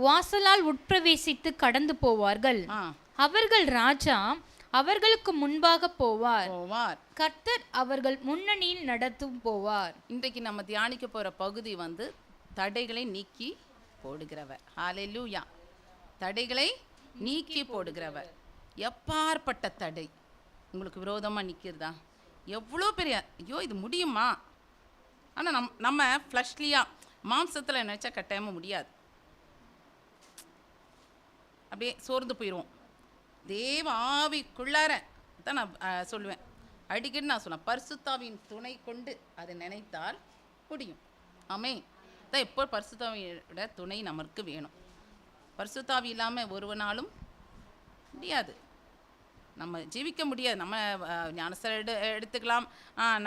வாசலால் உட்பிரவேசித்து கடந்து போவார்கள். அவர்கள் ராஜா அவர்களுக்கு முன்பாக போவார். கர்த்தர் அவர்கள் முன்னணியில் நடத்தும் போவார். இன்றைக்கு நம்ம தியானிக்க போற பகுதி தடைகளை நீக்கி போடுகிறவர். ஹல்லேலூயா. தடைகளை நீக்கி போடுகிறவர். எப்பாற்பட்ட தடை உங்களுக்கு விரோதமா நிக்கிறதா? எவ்வளோ பெரிய, ஐயோ இது முடியுமா? ஆனால் நம்ம ஃப்ளஷ்லியா மாம்சத்தில் நினச்சா கட்டாயமாக முடியாது. அப்படியே சோர்ந்து போயிடுவோம். தேவ ஆவிக்குள்ளார தான் நான் சொல்லுவேன், அடிக்கடி நான் சொல்லுவேன், பரிசுத்தாவின் துணை கொண்டு அதை நினைத்தால் முடியும். ஆமென். தான் எப்போ பரிசுத்தாவியோட துணை நமக்கு வேணும். பரிசுத்தாவி இல்லாமல் ஒருவனாலும் முடியாது, நம்ம ஜீவிக்க முடியாது. நம்ம ஞானஸ்தானம் எடுத்துக்கலாம்,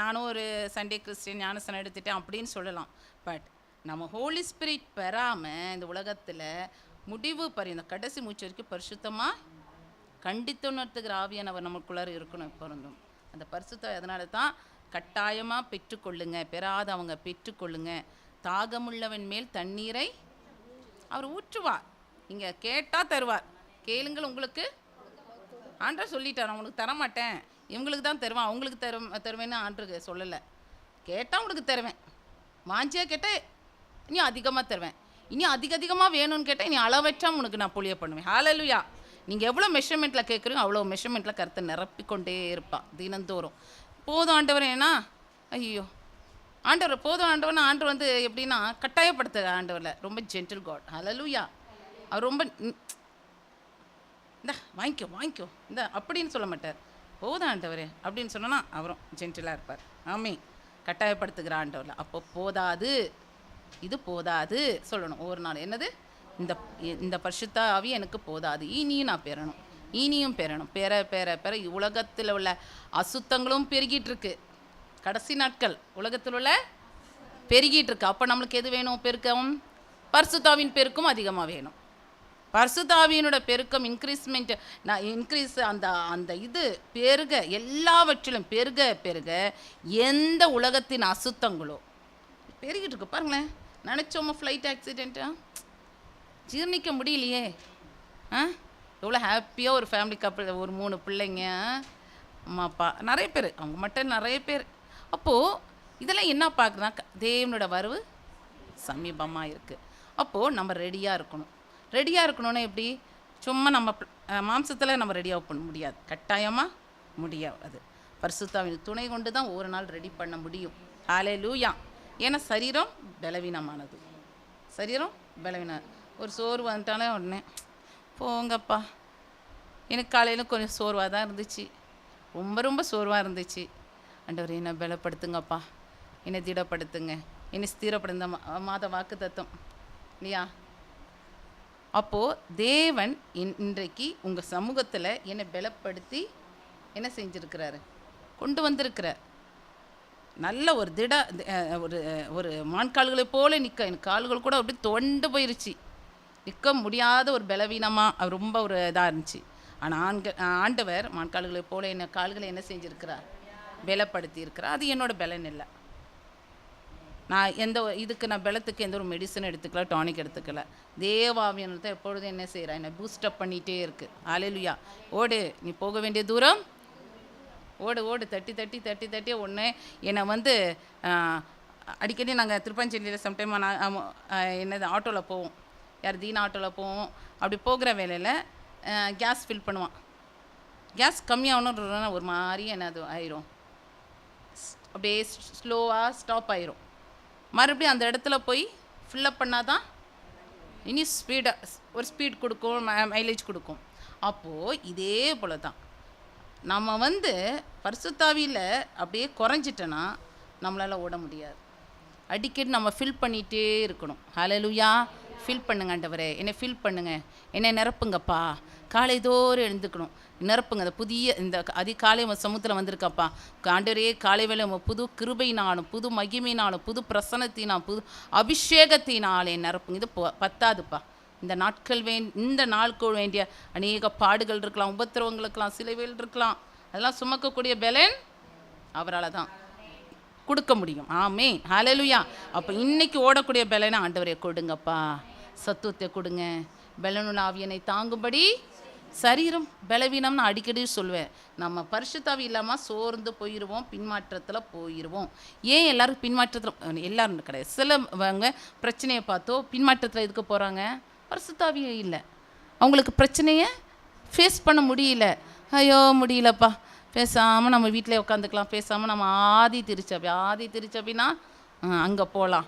நானும் ஒரு சண்டே கிறிஸ்டியன் ஞானஸ்தானம் எடுத்துட்டேன் அப்படின்னு சொல்லலாம். பட் நம்ம ஹோலி ஸ்பிரிட் பெறாமல் இந்த உலகத்தில் முடிவு இந்த கடைசி மூச்சு வரைக்கும் பரிசுத்தமாக கண்டித்துணர்த்துகிற ஆவியானவர் நமக்குள்ளார இருக்கணும் எப்பொழுதும். அந்த பரிசுத்த அதனால தான் கட்டாயமாக பெற்றுக்கொள்ளுங்க, பெறாதவங்க பெற்றுக்கொள்ளுங்க. தாகமுள்ளவன் மேல் தண்ணீரை அவர் ஊற்றுவார். நீங்கள் கேட்டால் தருவார். கேளுங்கள் உங்களுக்கு ஆண்டவர் சொல்லிட்டார், அவங்களுக்கு தரமாட்டேன், இவங்களுக்கு தான் தருவேன், அவங்களுக்கு தருவேன்னு ஆண்டருக்கு சொல்லலை. கேட்டால் உங்களுக்கு தருவேன், வாஞ்சியாக கேட்டால் இனி அதிகமாக தருவேன், இனி அதிகமாக வேணும்னு கேட்டால் இனி அளவற்றாம உனக்கு நான் பொழிய பண்ணுவேன். ஹல்லேலூயா. நீங்கள் எவ்வளோ மெஷர்மெண்ட்டில் கேட்குறீங்க அவ்வளோ மெஷர்மெண்ட்டில் கருத்தை நிரப்பிக்கொண்டே இருப்பான் தினந்தோறும். போதும் ஆண்டவர், ஏன்னா ஐயோ ஆண்டவர் போதும் ஆண்டவர்னா ஆண்டவர் எப்படின்னா கட்டாயப்படுத்த ஆண்டவரில் ரொம்ப ஜென்டில் காட். ஹல்லேலூயா. அவர் ரொம்ப இந்த வாங்கிக்கோ இந்த அப்படின்னு சொல்ல மாட்டார். போதும் ஆண்டவரே அப்படின்னு சொன்னோன்னா அவரும் ஜென்டிலாக இருப்பார். ஆமே. கட்டாயப்படுத்துகிற ஆண்டவரில். அப்போ போதாது, இது போதாது சொல்லணும் ஒவ்வொரு நாள். என்னது? இந்த பரிசுத்த ஆவி எனக்கு போதாது, இனியும் நான் பெறணும். பெற உலகத்தில் உள்ள அசுத்தங்களும் பெருகிட்டு இருக்கு. கடைசி நாட்கள் உலகத்தில் உள்ள பெருகிட்டு இருக்கு. அப்போ நம்மளுக்கு எது வேணும்? பெருக்கம். பரிசுத்தாவின் பெருக்கம் அதிகமாக வேணும். பரிசுத்தாவியினோட பெருக்கம் இன்க்ரீஸ் அந்த இது பெருக, எல்லாவற்றிலும் பெருக எந்த உலகத்தின் அசுத்தங்களோ பெருகிட்டு இருக்கு. பாருங்களேன், நினச்சோமா ஃப்ளைட் ஆக்சிடெண்ட்டா ஜீர்ணிக்க முடியலையே. எவ்வளோ ஹாப்பியாக ஒரு ஃபேமிலி கப்பல், ஒரு 3 பிள்ளைங்க, அம்மா அப்பா, நிறைய பேர், அவங்க மட்டும் நிறைய பேர். அப்போது இதெல்லாம் என்ன பார்க்குறா? தேவனோட வரவு சமீபமாக இருக்குது. அப்போது நம்ம ரெடியாக இருக்கணும்னா எப்படி? சும்மா நம்ம மாம்சத்தில் நம்ம ரெடியாக பண்ண முடியாது, கட்டாயமாக முடியாது. பரிசுத்தாவின் துணை கொண்டு தான் ஒரு நாள் ரெடி பண்ண முடியும். ஹல்லேலூயா. ஏன்னா சரீரம் பலவீனமானது. ஒரு சோர்வு வந்துட்டாலே உடனே போங்கப்பா. எனக்கு காலையில் கொஞ்சம் சோர்வாக தான் இருந்துச்சு, ரொம்ப சோர்வாக இருந்துச்சு. ஆண்டவரே என்னை பலப்படுத்துங்கப்பா, என்னை திடப்படுத்துங்க, என்னை ஸ்திரப்படுத்த மாத வாக்கு தத்துவம் இல்லையா? அப்போது தேவன் இன்றைக்கு உங்கள் சமூகத்தில் என்னை பலப்படுத்தி என்ன செஞ்சுருக்கிறாரு? கொண்டு வந்திருக்கிறார். நல்ல ஒரு ஒரு மான்கால்களை போல நிற்க, எனக்கு கால்கள் கூட அப்படி தொண்டு போயிருச்சு, நிற்க முடியாத ஒரு பலவீனமாக ரொம்ப ஒரு இதாக இருந்துச்சு. ஆனால் ஆண்டவர் மான்கால்களை போல என்ன கால்களை என்ன செஞ்சுருக்கிறார்? பலப்படுத்தி இருக்கிறார். அது என்னோட பலன் இல்லை. நான் நான் பலத்துக்கு எந்த ஒரு மெடிசன் எடுத்துக்கல, டானிக் எடுத்துக்கல. தேவாவியனத்தை எப்பொழுதும் என்ன செய்கிறேன்? என்னை பூஸ்டப் பண்ணிகிட்டே இருக்குது. ஹல்லேலூயா. ஓடு, நீ போக வேண்டிய தூரம் ஓடு. தட்டி ஒன்று என்னை அடிக்கடி நாங்கள் திருப்பஞ்சேரியில் சம்டைம் என்னது ஆட்டோவில் போவோம், தீனா ஆட்டோவில் போவோம். அப்படி போகிற வேலையில் கேஸ் ஃபில் பண்ணுவான். கேஸ் கம்மியாகணும் ஒரு மாதிரி என்னது ஆயிரும், அப்படியே ஸ்லோவாக ஸ்டாப் ஆயிரும். மறுபடியும் அந்த இடத்துல போய் ஃபில்லப் பண்ணால் தான் இனி ஒரு ஸ்பீட் கொடுக்கும், மைலேஜ் கொடுக்கும். அப்போது இதே போல் தான் நம்ம பரிசுத்தாவியில் அப்படியே குறைஞ்சிட்டோன்னா நம்மளால் ஓட முடியாது. அடிக்கடி நம்ம ஃபில் பண்ணிகிட்டே இருக்கணும். ஹல்லேலூயா. ஃபில் பண்ணுங்க ஆண்டவரே, என்னை ஃபில் பண்ணுங்க, என்னை நிரப்புங்கப்பா. காலைதோறும் எழுந்துக்கணும், நிரப்புங்க. அந்த புதிய இந்த அதிகாலை சமூகத்தில் வந்திருக்கப்பா ஆண்டவரே. காலை வேளை புது கிருபையினாலும், புது மகிமையினாலும், புது பிரசன்னத்தினாலும், புது அபிஷேகத்தினாலே நிரப்புங்க. இது பத்தாதுப்பா. இந்த நாட்கள் வேண்டிய அநேக பாடுகள் இருக்கலாம், உபத்திரவங்களுக்கெல்லாம், சிலுவைகள் இருக்கலாம். அதெல்லாம் சுமக்கக்கூடிய பலன் அவரால் தான் கொடுக்க முடியும். ஆமே. ஹல்லேலூயா. அப்போ இன்னைக்கு ஓடக்கூடிய பலனை ஆண்டவரே கொடுங்கப்பா. சத்துவத்தை கொடுங்க. பலனுள்ள ஆவியனை தாங்கும்படி சரீரம் பலவீனம்னு அடிக்கடி சொல்லுவேன். நம்ம பரிசுத்தாவி இல்லாமல் சோர்ந்து போயிடுவோம், பின்மாற்றத்தில் போயிடுவோம். ஏன் எல்லோரும் பின்மாற்றத்தில், எல்லோரும் கிடையாது, சிலவங்க பிரச்சனையை பார்த்தோ பின்மாற்றத்தில் எதுக்கு போகிறாங்க? பரிசுத்தாவியே இல்லை, அவங்களுக்கு பிரச்சனையை ஃபேஸ் பண்ண முடியல. ஐயோ முடியலப்பா, பேசாமல் நம்ம வீட்டிலே உட்காந்துக்கலாம், பேசாமல் நம்ம ஆதி திருச்சபைனா அங்கே போகலாம்,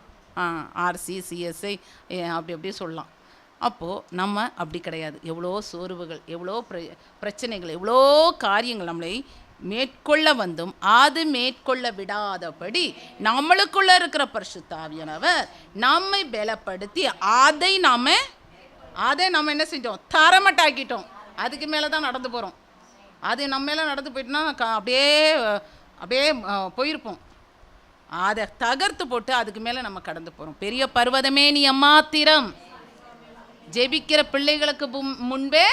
ஆர்சி சிஎஸ்ஐ அப்படி அப்படியே சொல்லலாம். அப்போது நம்ம அப்படி கிடையாது. எவ்வளோ சோர்வுகள், எவ்வளோ பிரச்சனைகள், எவ்வளோ காரியங்கள் நம்மளை மேற்கொள்ள வந்தும் அது மேற்கொள்ள விடாதபடி நம்மளுக்குள்ளே இருக்கிற பரிசுத்த ஆவியானவர் நம்மை பலப்படுத்தி அதை நம்ம என்ன செஞ்சோம்? தரமட்டாக்கிட்டோம். அதுக்கு மேலே தான் நடந்து போகிறோம். அது நம்ம மேலே நடந்து போயிட்டோன்னா அப்படியே போயிருப்போம். அதை தகர்த்து போட்டு அதுக்கு மேலே நம்ம கடந்து போகிறோம். பெரிய பர்வதமே நீ எம்மாத்திரம், ஜெபிக்கிற பிள்ளைகளுக்கு முன்பே,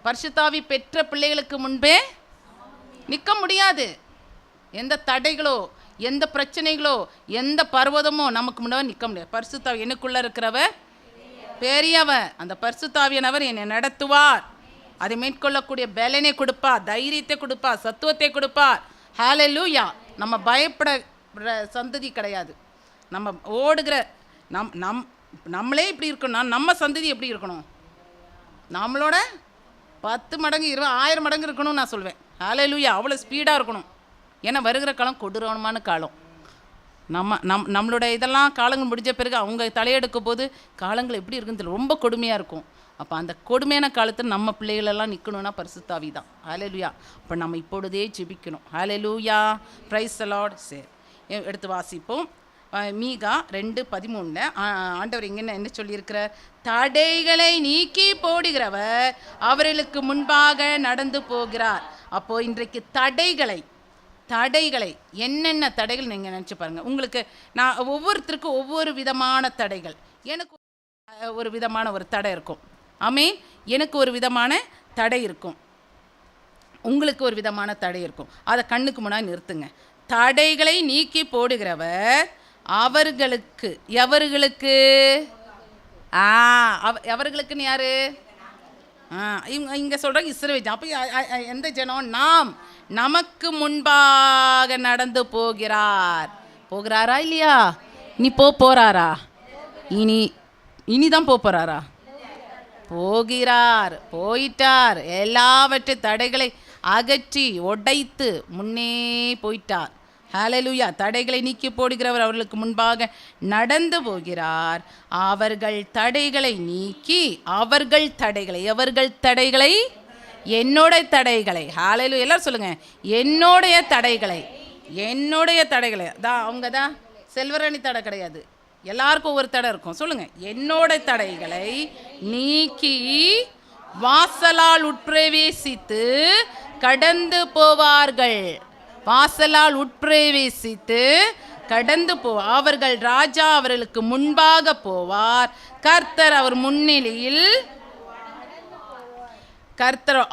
பரிசுத்தாவி பெற்ற பிள்ளைகளுக்கு முன்பே நிற்க முடியாது. எந்த தடைகளோ, எந்த பிரச்சனைகளோ, எந்த பர்வதமோ நமக்கு முன்னாடி நிற்க முடியாது. பரிசுத்தாவி எனக்குள்ளே இருக்கிறவர் பெரியவர். அந்த பரிசுத்தாவியானவர் என்னை நடத்துவார். அதை மேற்கொள்ளக்கூடிய பலனை கொடுப்பார், தைரியத்தை கொடுப்பார், சத்துவத்தை கொடுப்பார். ஹல்லேலூயா. நம்ம பயப்பட சந்ததி கிடையாது. நம்ம ஓடுகிற நம்மளே இப்படி இருக்கணும்னா நம்ம சந்ததி எப்படி இருக்கணும்? நம்மளோட 10 மடங்கு 1000 மடங்கு இருக்கணும்னு நான் சொல்வேன். ஹல்லேலூயா. அவ்வளோ ஸ்பீடாக இருக்கணும். ஏன்னா வருகிற காலம் கொடூரமான காலம். நம்மளோட இதெல்லாம் காலங்கள் முடிஞ்ச பிறகு அவங்க தலையெடுக்கும் போது காலங்கள் எப்படி இருக்குன்னு தெரியல, ரொம்ப கொடுமையாக இருக்கும். அப்போ அந்த கொடுமையான காலத்தில் நம்ம பிள்ளைகளெல்லாம் நிற்கணும்னா பரிசுத்தாவி தான். ஹல்லேலூயா. அப்போ நம்ம இப்பொழுதே ஜெபிக்கணும். ஹல்லேலூயா. Praise the Lord. சரி, எடுத்து வாசிப்போம். மீகா 2:13 ஆண்டவர் என்ன சொல்லியிருக்கிறார்? தடைகளை நீக்கி போடுகிறவர் அவர்களுக்கு முன்பாக நடந்து போகிறார். அப்போது இன்றைக்கு தடைகளை என்னென்ன தடைகள் நீங்கள் நினச்சி பாருங்கள். உங்களுக்கு நான் ஒவ்வொருத்தருக்கும் ஒவ்வொரு விதமான தடைகள். எனக்கு ஒரு விதமான ஒரு தடை இருக்கும். ஆமென். எனக்கு ஒரு விதமான தடை இருக்கும், உங்களுக்கு ஒரு விதமான தடை இருக்கும். அதை கண்ணுக்கு முன்னாடி நிறுத்துங்க. தடைகளை நீக்கி போடுகிறவர் அவர்களுக்கு, எவர்களுக்குன்னு யாரு? இங்கே சொல்கிறாங்க இஸ்ரவேல். அப்போ எந்த ஜனம்? நமக்கு முன்பாக நடந்து போகிறாரா இல்லையா? இனி போகிறாரா? இனிதான் போகிறாரா? போயிட்டார். எல்லாவற்றை தடைகளை அகற்றி உடைத்து முன்னே போயிட்டார். ஹல்லேலூயா. தடைகளை நீக்கி போடுகிறவர் அவர்களுக்கு முன்பாக நடந்து போகிறார். அவர்கள் தடைகளை நீக்கி, எவர்கள் தடைகளை? என்னோடைய தடைகளை. ஹல்லேலூயா. எல்லாரும் சொல்லுங்க, என்னுடைய தடைகளை. அவங்க தான் செல்வரணி தடை கிடையாது, எல்லாருக்கும் ஒவ்வொரு தடை இருக்கும். சொல்லுங்க, என்னோட தடைகளை நீக்கி வாசலால் உட்பிரவேசித்து கடந்து போவார்கள். அவர்கள் ராஜா அவர்களுக்கு முன்பாக போவார். கர்த்தர் அவர் முன்னிலையில்.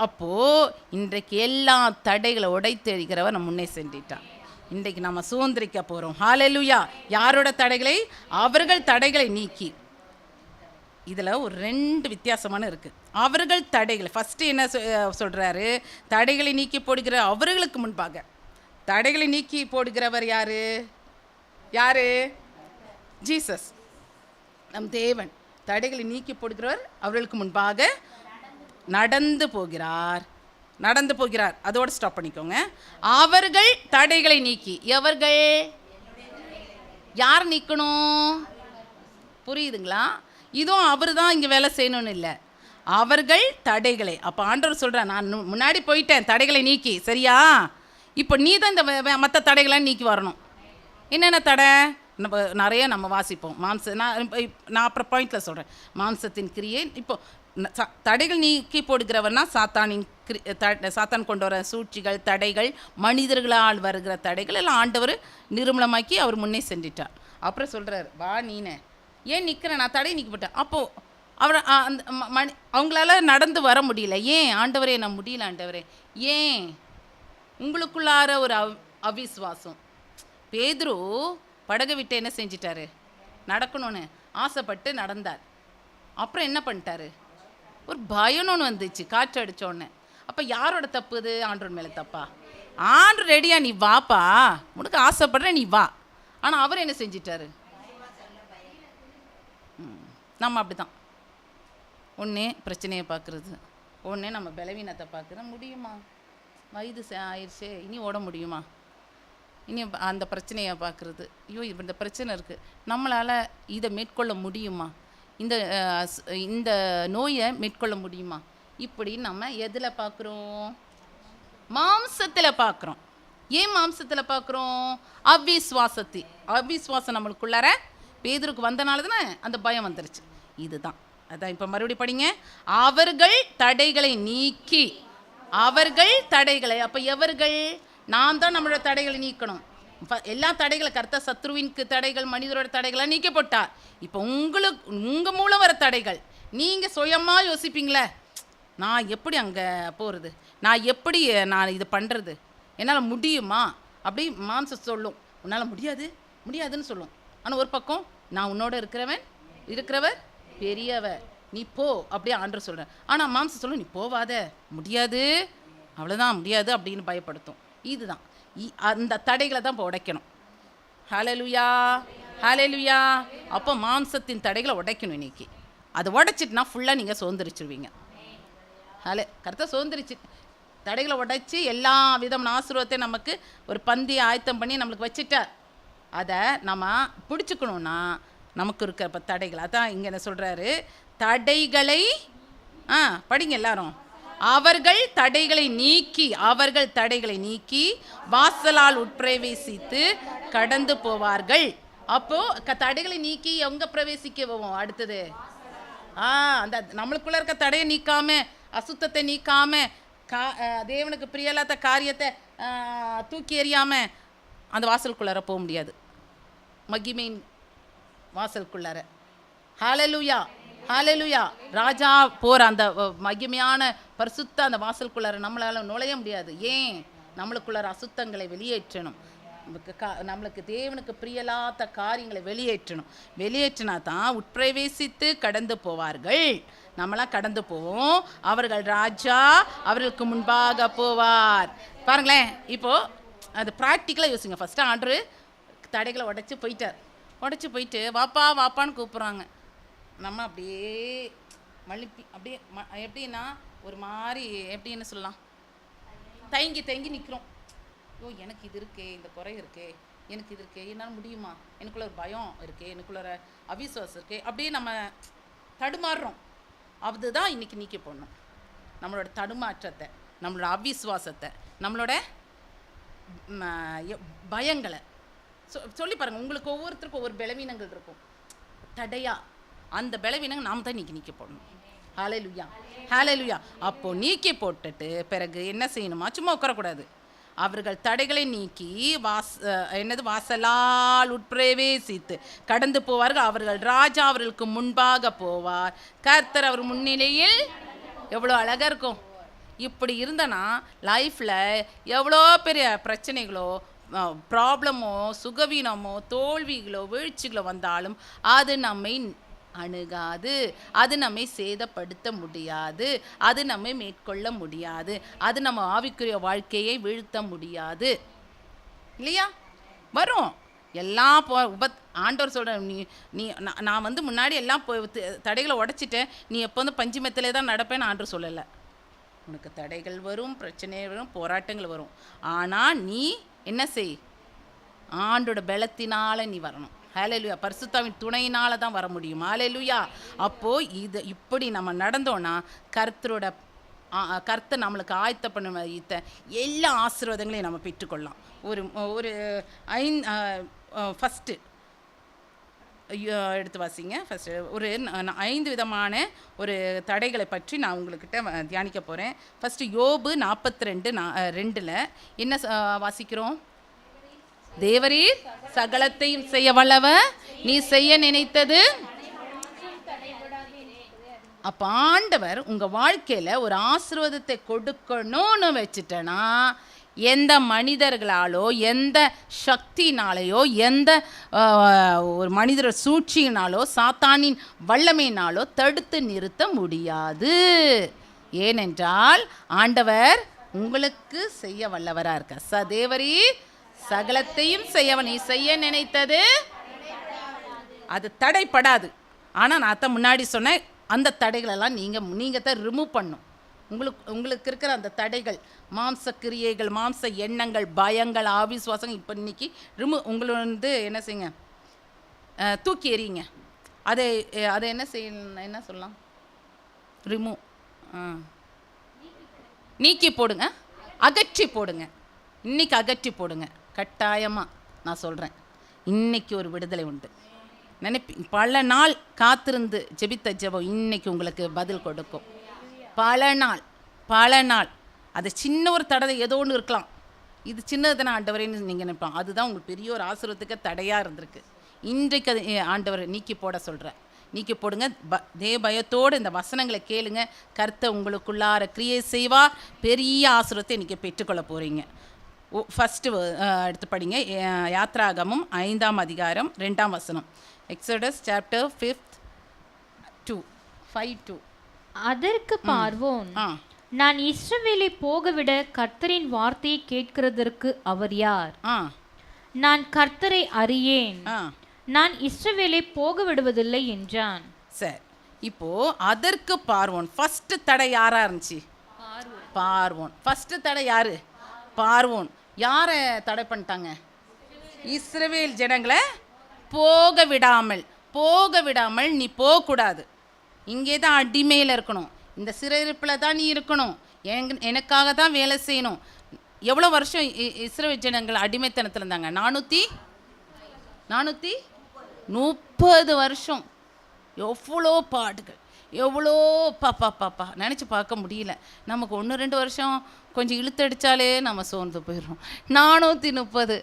அப்போ இன்றைக்கு எல்லா தடைகளை உடைத்தெறிகிறவர் நம்ம முன்னே சென்றிட்டார். இன்றைக்கு நம்ம சுதந்திரிக்க போகிறோம். ஹல்லேலூயா. யாரோட தடைகளை? அவர்கள் தடைகளை நீக்கி. இதில் ஒரு 2 வித்தியாசமான இருக்குது. அவர்கள் தடைகளை ஃபஸ்ட்டு என்ன சொல்கிறாரு? தடைகளை நீக்கி போடுகிற அவர்களுக்கு முன்பாக. தடைகளை நீக்கி போடுகிறவர் யாரு? ஜீசஸ், நம் தேவன். தடைகளை நீக்கி போடுகிறவர் அவர்களுக்கு முன்பாக நடந்து போகிறார். அதோடு ஸ்டாப் பண்ணிக்கோங்க. அவர்கள் தடைகளை நீக்கி. யார் நீக்கணும்? புரியுதுங்களா? இதுவும் அவர் தான் இங்கே வேலை செய்யணும்னு இல்லை, அவர்கள் தடைகளை. அப்போ ஆண்டவர் சொல்கிறார், நான் முன்னாடி போயிட்டேன் தடைகளை நீக்கி, சரியா? இப்போ நீ தான் இந்த மற்ற தடைகளை நீக்கி வரணும். என்னென்ன தடை? நிறைய நம்ம வாசிப்போம். நான் அப்புறம் பாயிண்டில் சொல்கிறேன். மாம்சத்தின் கிரியை. இப்போ தடைகள் நீக்கி போடுகிறவர்னா சாத்தான் கொண்டு வர சூழ்ச்சிகள், தடைகள், மனிதர்களால் வருகிற தடைகள் எல்லாம் ஆண்டவர் நிர்மூலமாக்கி அவர் முன்னே சென்றிட்டார். அப்புறம் சொல்கிறார், வா நீனே ஏன் நிற்கிறேன், நான் தடை நீக்கி போட்டேன். அப்போது அவர் அவங்களால நடந்து வர முடியல. ஏன் ஆண்டவரே? நான் முடியல ஆண்டவரே. ஏன்? உங்களுக்குள்ளார ஒரு அவிசுவாசம். பேதுரு படகை விட்டு என்ன செஞ்சிட்டாரு? நடக்கணும்னு ஆசைப்பட்டு நடந்தார். அப்புறம் என்ன பண்ணிட்டாரு, ஒரு பயம்னு ஒன்று வந்துச்சு காற்று அடித்தோடனே. அப்போ யாரோட தப்பு இது? ஆண்டவர் மேலே தப்பா? ஆண்டவர் ரெடியா, நீ வாப்பா, உனக்கு ஆசைப்படுற நீ வா. ஆனால் அவர் என்ன செஞ்சிட்டாரு? நம்ம அப்படி தான், ஒன்றே பிரச்சனையை பார்க்குறது, ஒன்றே நம்ம பலவீனத்தை பார்க்குறது. முடியுமா? வயது ஆயிடுச்சே, இனி ஓட முடியுமா? இனி அந்த பிரச்சனையை பார்க்குறது. ஐயோ இந்த பிரச்சனை இருக்குது, நம்மளால் இதை மேற்கொள்ள முடியுமா? இந்த நோயை மேற்கொள்ள முடியுமா? இப்படி நம்ம எதில் பார்க்குறோம்? மாம்சத்தில் பார்க்குறோம். ஏன் மாம்சத்தில் பார்க்குறோம்? அவிஸ்வாசம் நம்மளுக்குள்ளார பேதுருக்கு வந்தனால தானே அந்த பயம் வந்துருச்சு. இதுதான், அதான் இப்போ மறுபடியும் படிங்க. அவர்கள் தடைகளை நீக்கி, அவர்கள் தடைகளை, அப்போ எவர்கள்? நான் தான் நம்மளோட தடைகளை நீக்கணும். எல்லா தடைகளை கர்த்தர் சத்ருவின்க்கு தடைகள், மனிதரோட தடைகளை நீக்கி போட்டார். இப்போ உங்கள் மூலம் வர தடைகள், நீங்கள் சுயமாக யோசிப்பீங்களே, நான் எப்படி அங்கே போகிறது, நான் எப்படி நான் இது பண்ணுறது, என்னால் முடியுமா? அப்படி மாம்சம் சொல்லும், உன்னால் முடியாதுன்னு சொல்லும். ஆனால் ஒரு பக்கம், நான் உன்னோட இருக்கிறவர் பெரியவர், நீ போ, அப்படியே ஆண்டவர் சொல்கிறேன். ஆனால் மாம்சம் சொல்லும், நீ போவாத, முடியாது, அவ்வளோதான் முடியாது அப்படின்னு பயப்படுத்தும். இதுதான், அந்த தடைகளை தான் இப்போ உடைக்கணும். ஹல்லேலூயா, ஹல்லேலூயா. அப்போ மாம்சத்தின் தடைகளை உடைக்கணும் இன்னைக்கு. அதை உடைச்சிட்டுனா ஃபுல்லாக நீங்கள் சுதந்திரிச்சிருவீங்க. கரெக்டாக சுதந்திரிச்சு தடைகளை உடைச்சி எல்லா விதமான ஆசீர்வாதத்தையும் நமக்கு ஒரு பந்தியை ஆயத்தம் பண்ணி நம்மளுக்கு வச்சுட்டார். அதை நம்ம பிடிச்சிக்கணுன்னா நமக்கு இருக்க இப்போ தடைகள், அதான் இங்கே என்ன சொல்கிறாரு, தடைகளை படிங்க எல்லாரும். அவர்கள் தடைகளை நீக்கி வாசலால் உட்பிரவேசித்து கடந்து போவார்கள். அப்போ தடைகளை நீக்கி எங்க பிரவேசிக்க போவோம்? அடுத்தது அந்த நம்மளுக்குள்ள இருக்க தடையை நீக்காம, அசுத்தத்தை நீக்காம, தேவனுக்கு பிரியலாத காரியத்தை தூக்கி எறியாம அந்த வாசலுக்குள்ளார போக முடியாது. மகிமையின் வாசலுக்குள்ளார. ஹல்லேலூயா, ஹல்லேலூயா. ராஜா போகிற அந்த மகிமையான பரிசுத்த அந்த வாசலுக்குள்ளார நம்மளால் நுழைய முடியாது. ஏன்? நம்மளுக்குள்ளார அசுத்தங்களை வெளியேற்றணும். நம்மளுக்கு தேவனுக்கு பிரியலாத காரியங்களை வெளியேற்றினா தான் உட்பிரவேசித்து கடந்து போவார்கள். நம்மளாம் கடந்து போவோம், அவர்கள் ராஜா அவர்களுக்கு முன்பாக போவார். பாருங்களேன், இப்போது அது ப்ராக்டிக்கலாக யோசிங்க. ஃபஸ்ட்டு ஆண்டவர் தடைகளை உடைச்சி போயிட்டு வாப்பான்னு கூப்பிட்றாங்க. நம்ம அப்படியே மழுப்பி அப்படியே எப்படின்னா ஒரு மாதிரி எப்படின்னு சொல்லலாம், தயங்கி நிற்கிறோம். ஐயோ எனக்கு இது இருக்கே, இந்த குறை இருக்கே, எனக்கு இது இருக்கே, என்னால் முடியுமா, எனக்குள்ள ஒரு பயம் இருக்கே, எனக்குள்ள ஒரு அவிசுவாசம் இருக்கே, அப்படியே நம்ம தடுமாறுறோம். அதுதான் இன்றைக்கி நீக்கி போடணும். நம்மளோட தடுமாற்றத்தை, நம்மளோட அவிசுவாசத்தை, நம்மளோட பயங்களை சொல்லி பாருங்கள். உங்களுக்கு ஒவ்வொருத்தருக்கும் ஒவ்வொரு பலவீனங்கள் இருக்கும், தடையா. அந்த பலவீனங்கள் நாம் தான் இன்றைக்கி நீக்கி போடணும். ஹல்லேலூயா, ஹல்லேலூயா. அப்போது நீக்கி போட்டுட்டு பிறகு என்ன செய்யணுமா? சும்மா உட்காரக்கூடாது. அவர்கள் தடைகளை நீக்கி வாசலால் உட்பிரவேசித்து கடந்து போவார்கள். அவர்கள் ராஜா அவர்களுக்கு முன்பாக போவார். கர்த்தர் அவர் முன்னிலையில். எவ்வளோ அழகாக இருக்கும். இப்படி இருந்தனா லைஃப்பில் எவ்வளோ பெரிய பிரச்சனைகளோ, ப்ராப்ளமோ, சுகவீனமோ, தோல்விகளோ, வீழ்ச்சிகளோ வந்தாலும் அது நம்மை அணுகாது, அது நம்மை சேதப்படுத்த முடியாது, அது நம்மை மேற்கொள்ள முடியாது, அது நம்ம ஆவிக்குரிய வாழ்க்கையை வீழ்த்த முடியாது. இல்லையா? வரும் எல்லாம் ஆண்டவர் சொல்கிற, நீ நான் முன்னாடி எல்லாம் தடைகளை உடைச்சிட்டேன், நீ எப்போ பஞ்சுமெத்திலே தான் நடப்பேன்னு ஆண்டவர் சொல்லலை. உனக்கு தடைகள் வரும், பிரச்சனை வரும், போராட்டங்கள் வரும். ஆனால் நீ என்ன செய்? ஆண்டோட பலத்தினால் நீ வரணும். ஹல்லேலூயா. பரிசுத்தாவின் துணையினால தான் வர முடியும். ஹல்லேலூயா. அப்போது இப்படி நம்ம நடந்தோன்னா கர்த்தர் நம்மளுக்கு ஆயத்த பண்ண எல்லா ஆசீர்வாதங்களையும் நம்ம பெற்றுக்கொள்ளலாம். ஒரு ஃபஸ்ட்டு எடுத்து வாசிங்க. ஃபஸ்ட்டு ஒரு 5 விதமான ஒரு தடைகளை பற்றி நான் உங்கள்கிட்ட தியானிக்க போகிறேன். ஃபஸ்ட்டு யோபு 42:2 என்ன வாசிக்கிறோம்? தேவரீர் சகலத்தையும் செய்ய வல்லவர், நீ செய்ய நினைத்தது. அப்போ ஆண்டவர் உங்கள் வாழ்க்கையில் ஒரு ஆசீர்வாதத்தை கொடுக்கணும்னு வச்சுட்டேன்னா எந்த மனிதர்களாலோ எந்த சக்தினாலேயோ எந்த ஒரு மனிதர் சூழ்ச்சியினாலோ சாத்தானின் வல்லமையினாலோ தடுத்து நிறுத்த முடியாது. ஏனென்றால் ஆண்டவர் உங்களுக்கு செய்ய வல்லவராக இருக்க. தேவரீ சகலத்தையும் செய்யவன், நீ செய்ய நினைத்தது அது தடைப்படாது. ஆனால் நான் தான் முன்னாடி சொன்னேன், அந்த தடைகளெல்லாம் நீங்கள் தான் ரிமூவ் பண்ணும். உங்களுக்கு இருக்கிற அந்த தடைகள், மாம்ச கிரியைகள், மாம்ச எண்ணங்கள், பயங்கள், ஆவிசுவாசம், இப்போ இன்னைக்கு உங்களை என்ன செய்யுங்க, தூக்கி எறியுங்க. அதை என்ன சொல்லலாம், ரிமூவ், நீக்கி போடுங்க, அகற்றி போடுங்க. இன்னைக்கு அகற்றி போடுங்க. கட்டாயமாக நான் சொல்கிறேன், இன்னைக்கு ஒரு விடுதலை உண்டு. பல நாள் காத்திருந்து ஜெபித்த ஜெபம் இன்னைக்கு உங்களுக்கு பதில் கொடுக்கும். பல நாள் அது சின்ன ஒரு தடை ஏதோ ஒன்று இருக்கலாம், இது சின்னதுதானே ஆண்டவரேன்னு நீங்கள் நினைப்போம். அதுதான் உங்களுக்கு பெரிய ஒரு ஆசீர்வாதத்துக்கு தடையாக இருந்திருக்கு. இன்றைக்கு அது ஆண்டவர் நீக்கி போட சொல்கிறேன். நீக்கி போடுங்க. பயத்தோடு இந்த வசனங்களை கேளுங்க. கர்த்தர் உங்களுக்குள்ளார கிரியை செய்வார். பெரிய ஆசீர்வாதத்தை இன்றைக்கி பெற்றுக்கொள்ள போகிறீங்க. ஃபஸ்ட்டு எடுத்து படிங்க, யாத்ராகமம் 5ஆம் அதிகாரம் 2ஆம் வசனம். Exodus chapter 5:2. அதற்கு பார்வோன், நான் இஸ்ரவேலை போகவிட கர்த்தரின் வார்த்தையை கேட்கிறதற்கு அவர் யார்? நான் கர்த்தரை அறியேன், நான் இஸ்ரவேலை போக விடுவதில்லை என்றான். சரி, இப்போ அதற்கு பார்வோன் ஃபர்ஸ்ட் தடை யாரா இருந்துச்சு? பார்வோன். ஃபர்ஸ்ட் தடை யாரு? பார்வோன். யாரை தடை பண்ணிட்டாங்க? இஸ்ரவேல் ஜனங்களை போக விடாமல் நீ போகக்கூடாது, இங்கே தான் அடிமையில் இருக்கணும், இந்த சிறையிருப்பில் தான் நீ இருக்கணும், எனக்காக தான் வேலை செய்யணும். எவ்வளோ வருஷம் இஸ்ரவேல் ஜனங்கள் அடிமைத்தனத்தில் இருந்தாங்க? 430 வருஷம். எவ்வளோ பாடுகள், எவ்வளோ பாப்பா நினச்சி பார்க்க முடியல. நமக்கு 1-2 வருஷம் கொஞ்சம் இழுத்தடிச்சாலே நம்ம சோர்ந்து போயிடும். 430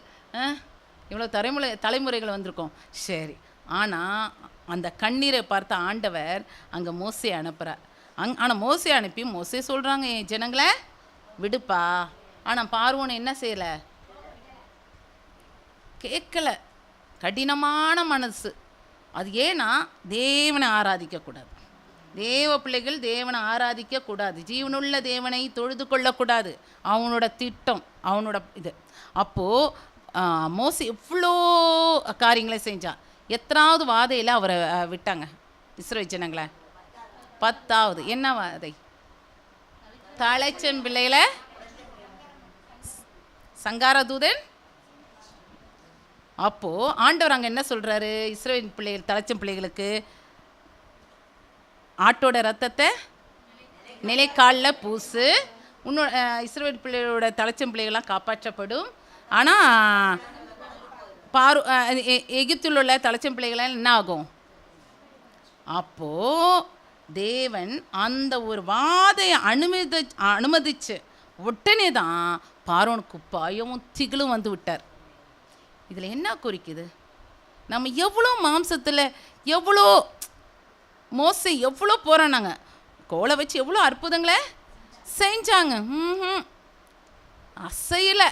இவ்வளோ தலைமுறைகள் வந்திருக்கோம். சரி, ஆனால் அந்த கண்ணீரை பார்த்த ஆண்டவர் அங்கே மோசே அனுப்புகிறார். ஆனால் மோசே அனுப்பி மோசே சொல்கிறாங்க, என் ஜனங்களை விடுப்பா. ஆனால் பார்வோன் என்ன செய்யலை? கேட்கல. கடினமான மனசு. அது ஏன்னா தேவனை ஆராதிக்கக்கூடாது. தேவ பிள்ளைகள் தேவனை ஆராதிக்கக்கூடாது, ஜீவனுள்ள தேவனை தொழுது கொள்ளக்கூடாது. அவனோட திட்டம், அவனோட இது. அப்போது மோசே எவ்வளோ காரியங்களை செஞ்சான். எத்தனாவது வாதையில் அவரை விட்டாங்க இஸ்ரவேல் ஜனங்களை? 10வது. என்ன வாதை? தலைச்சன் பிள்ளைகளை சங்காரதூதன். அப்போது ஆண்டவர் அங்கே என்ன சொல்கிறாரு? இஸ்ரவேல் பிள்ளைகள், தலைச்சன் பிள்ளைகளுக்கு ஆட்டோட ரத்தத்தை நிலைக்காலில் பூசு, இன்னொரு இஸ்ரவேல் பிள்ளைகளோட தலைச்சன் பிள்ளைகள்லாம் காப்பாற்றப்படும். ஆனால் எகிப்தில் உள்ள தலைச்சன் பிள்ளைகளால் என்ன ஆகும்? அப்போது தேவன் அந்த ஒரு வாதையை அனுமதிச்சு உடனே தான் பார்வோனுக்கு பயமும் திகிலும் வந்து விட்டார். இதில் என்ன குறிக்குது? நம்ம எவ்வளோ மாம்சத்தில் எவ்வளோ மோசே எவ்வளோ போகிறானாங்க, கோலை வச்சு எவ்வளோ அற்புதங்களை செஞ்சாங்க. அசையலை.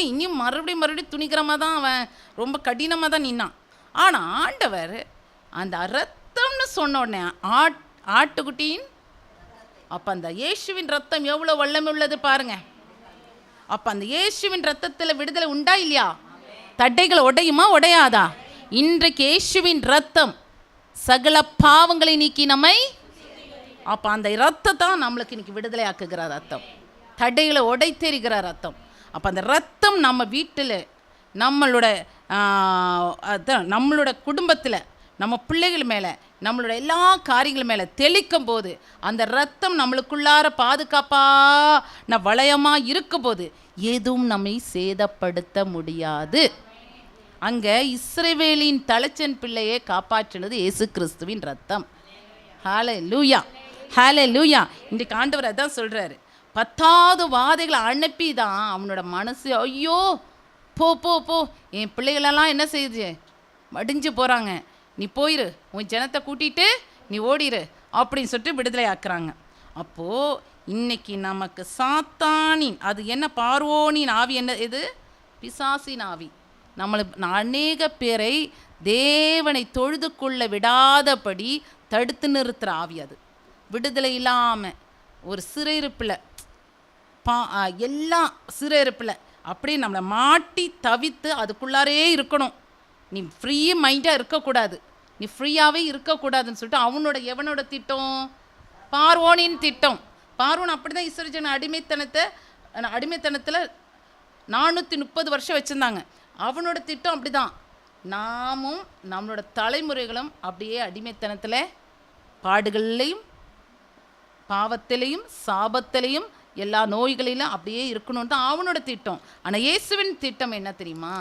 இன்னும் மறுபடியும் துணிகரமாக தான் அவன் ரொம்ப கடினமாக தான் நின்னான். ஆனால் ஆண்டவர் அந்த ரத்தம்னு சொன்ன உடனே ஆட்டுக்குட்டியின், அப்போ அந்த இயேசுவின் ரத்தம் எவ்வளோ வல்லமை உள்ளது பாருங்க. அப்போ அந்த இயேசுவின் ரத்தத்தில் விடுதலை உண்டா இல்லையா? தடைகள் உடையுமா உடையாதா? இன்றைக்கு இயேசுவின் ரத்தம் சகல பாவங்களை நீக்கி நம்மை, அப்போ அந்த ரத்தத்தான் நம்மளுக்கு இன்னைக்கு விடுதலை ஆக்குகிற ரத்தம், தடைகளை உடைத்தெறிகிற ரத்தம். அப்போ அந்த ரத்தம் நம்ம வீட்டில், நம்மளோட குடும்பத்தில், நம்ம பிள்ளைகள் மேலே, நம்மளோட எல்லா காரியங்கள் மேலே தெளிக்கும் போது, அந்த ரத்தம் நம்மளுக்குள்ளார பாதுகாப்பான வளையமாக இருக்கும்போது எதுவும் நம்மை சேதப்படுத்த முடியாது. அங்கே இஸ்ரவேலின் தலைச்சன் பிள்ளையை காப்பாற்றினது இயேசு கிறிஸ்துவின் ரத்தம். ஹல்லேலூயா, ஹல்லேலூயா. இன்றைக்கு ஆண்டவர் அதான் சொல்கிறாரு. 10வது வாதைகளை அனுப்பி தான் அவனோட மனசு, ஐயோ போ போ போ, என் பிள்ளைகளெல்லாம் என்ன செய்யுது, மடிஞ்சு போகிறாங்க, நீ போயிரு, உன் ஜனத்தை கூட்டிகிட்டு நீ ஓடிரு அப்படின்னு சொல்லிட்டு விடுதலை ஆக்குறாங்க. அப்போது இன்னைக்கு நமக்கு சாத்தானின், அது என்ன, பார்வோனின் ஆவி, என்ன இது, பிசாசின் ஆவி. அநேக பேரை தேவனை தொழுது கொள்ள விடாதபடி தடுத்து நிறுத்துகிற ஆவி. அது விடுதலை இல்லாமல் ஒரு சிறையிருப்பில் எல்லாம் சிறையிருப்பில் அப்படியே நம்மளை மாட்டி தவித்து அதுக்குள்ளாரே இருக்கணும். நீ ஃப்ரீ மைண்டாக இருக்கக்கூடாது, நீ ஃப்ரீயாகவே இருக்கக்கூடாதுன்னு சொல்லிட்டு எவனோட திட்டம், பார்வோனின் திட்டம். பார்வோன் அப்படி தான் இஸ்ரவேல் அடிமைத்தனத்தில் 430 வருஷம் வச்சுருந்தாங்க. அவனோட திட்டம் அப்படி தான். நாமும் நம்மளோட தலைமுறைகளும் அப்படியே அடிமைத்தனத்தில், பாடுகள்லையும் பாவத்திலையும் சாபத்திலையும் எல்லா நோய்களிலும் அப்படியே இருக்கணும்னு தான் அவனோட திட்டம். ஆனால் இயேசுவின் திட்டம் என்ன தெரியுமா?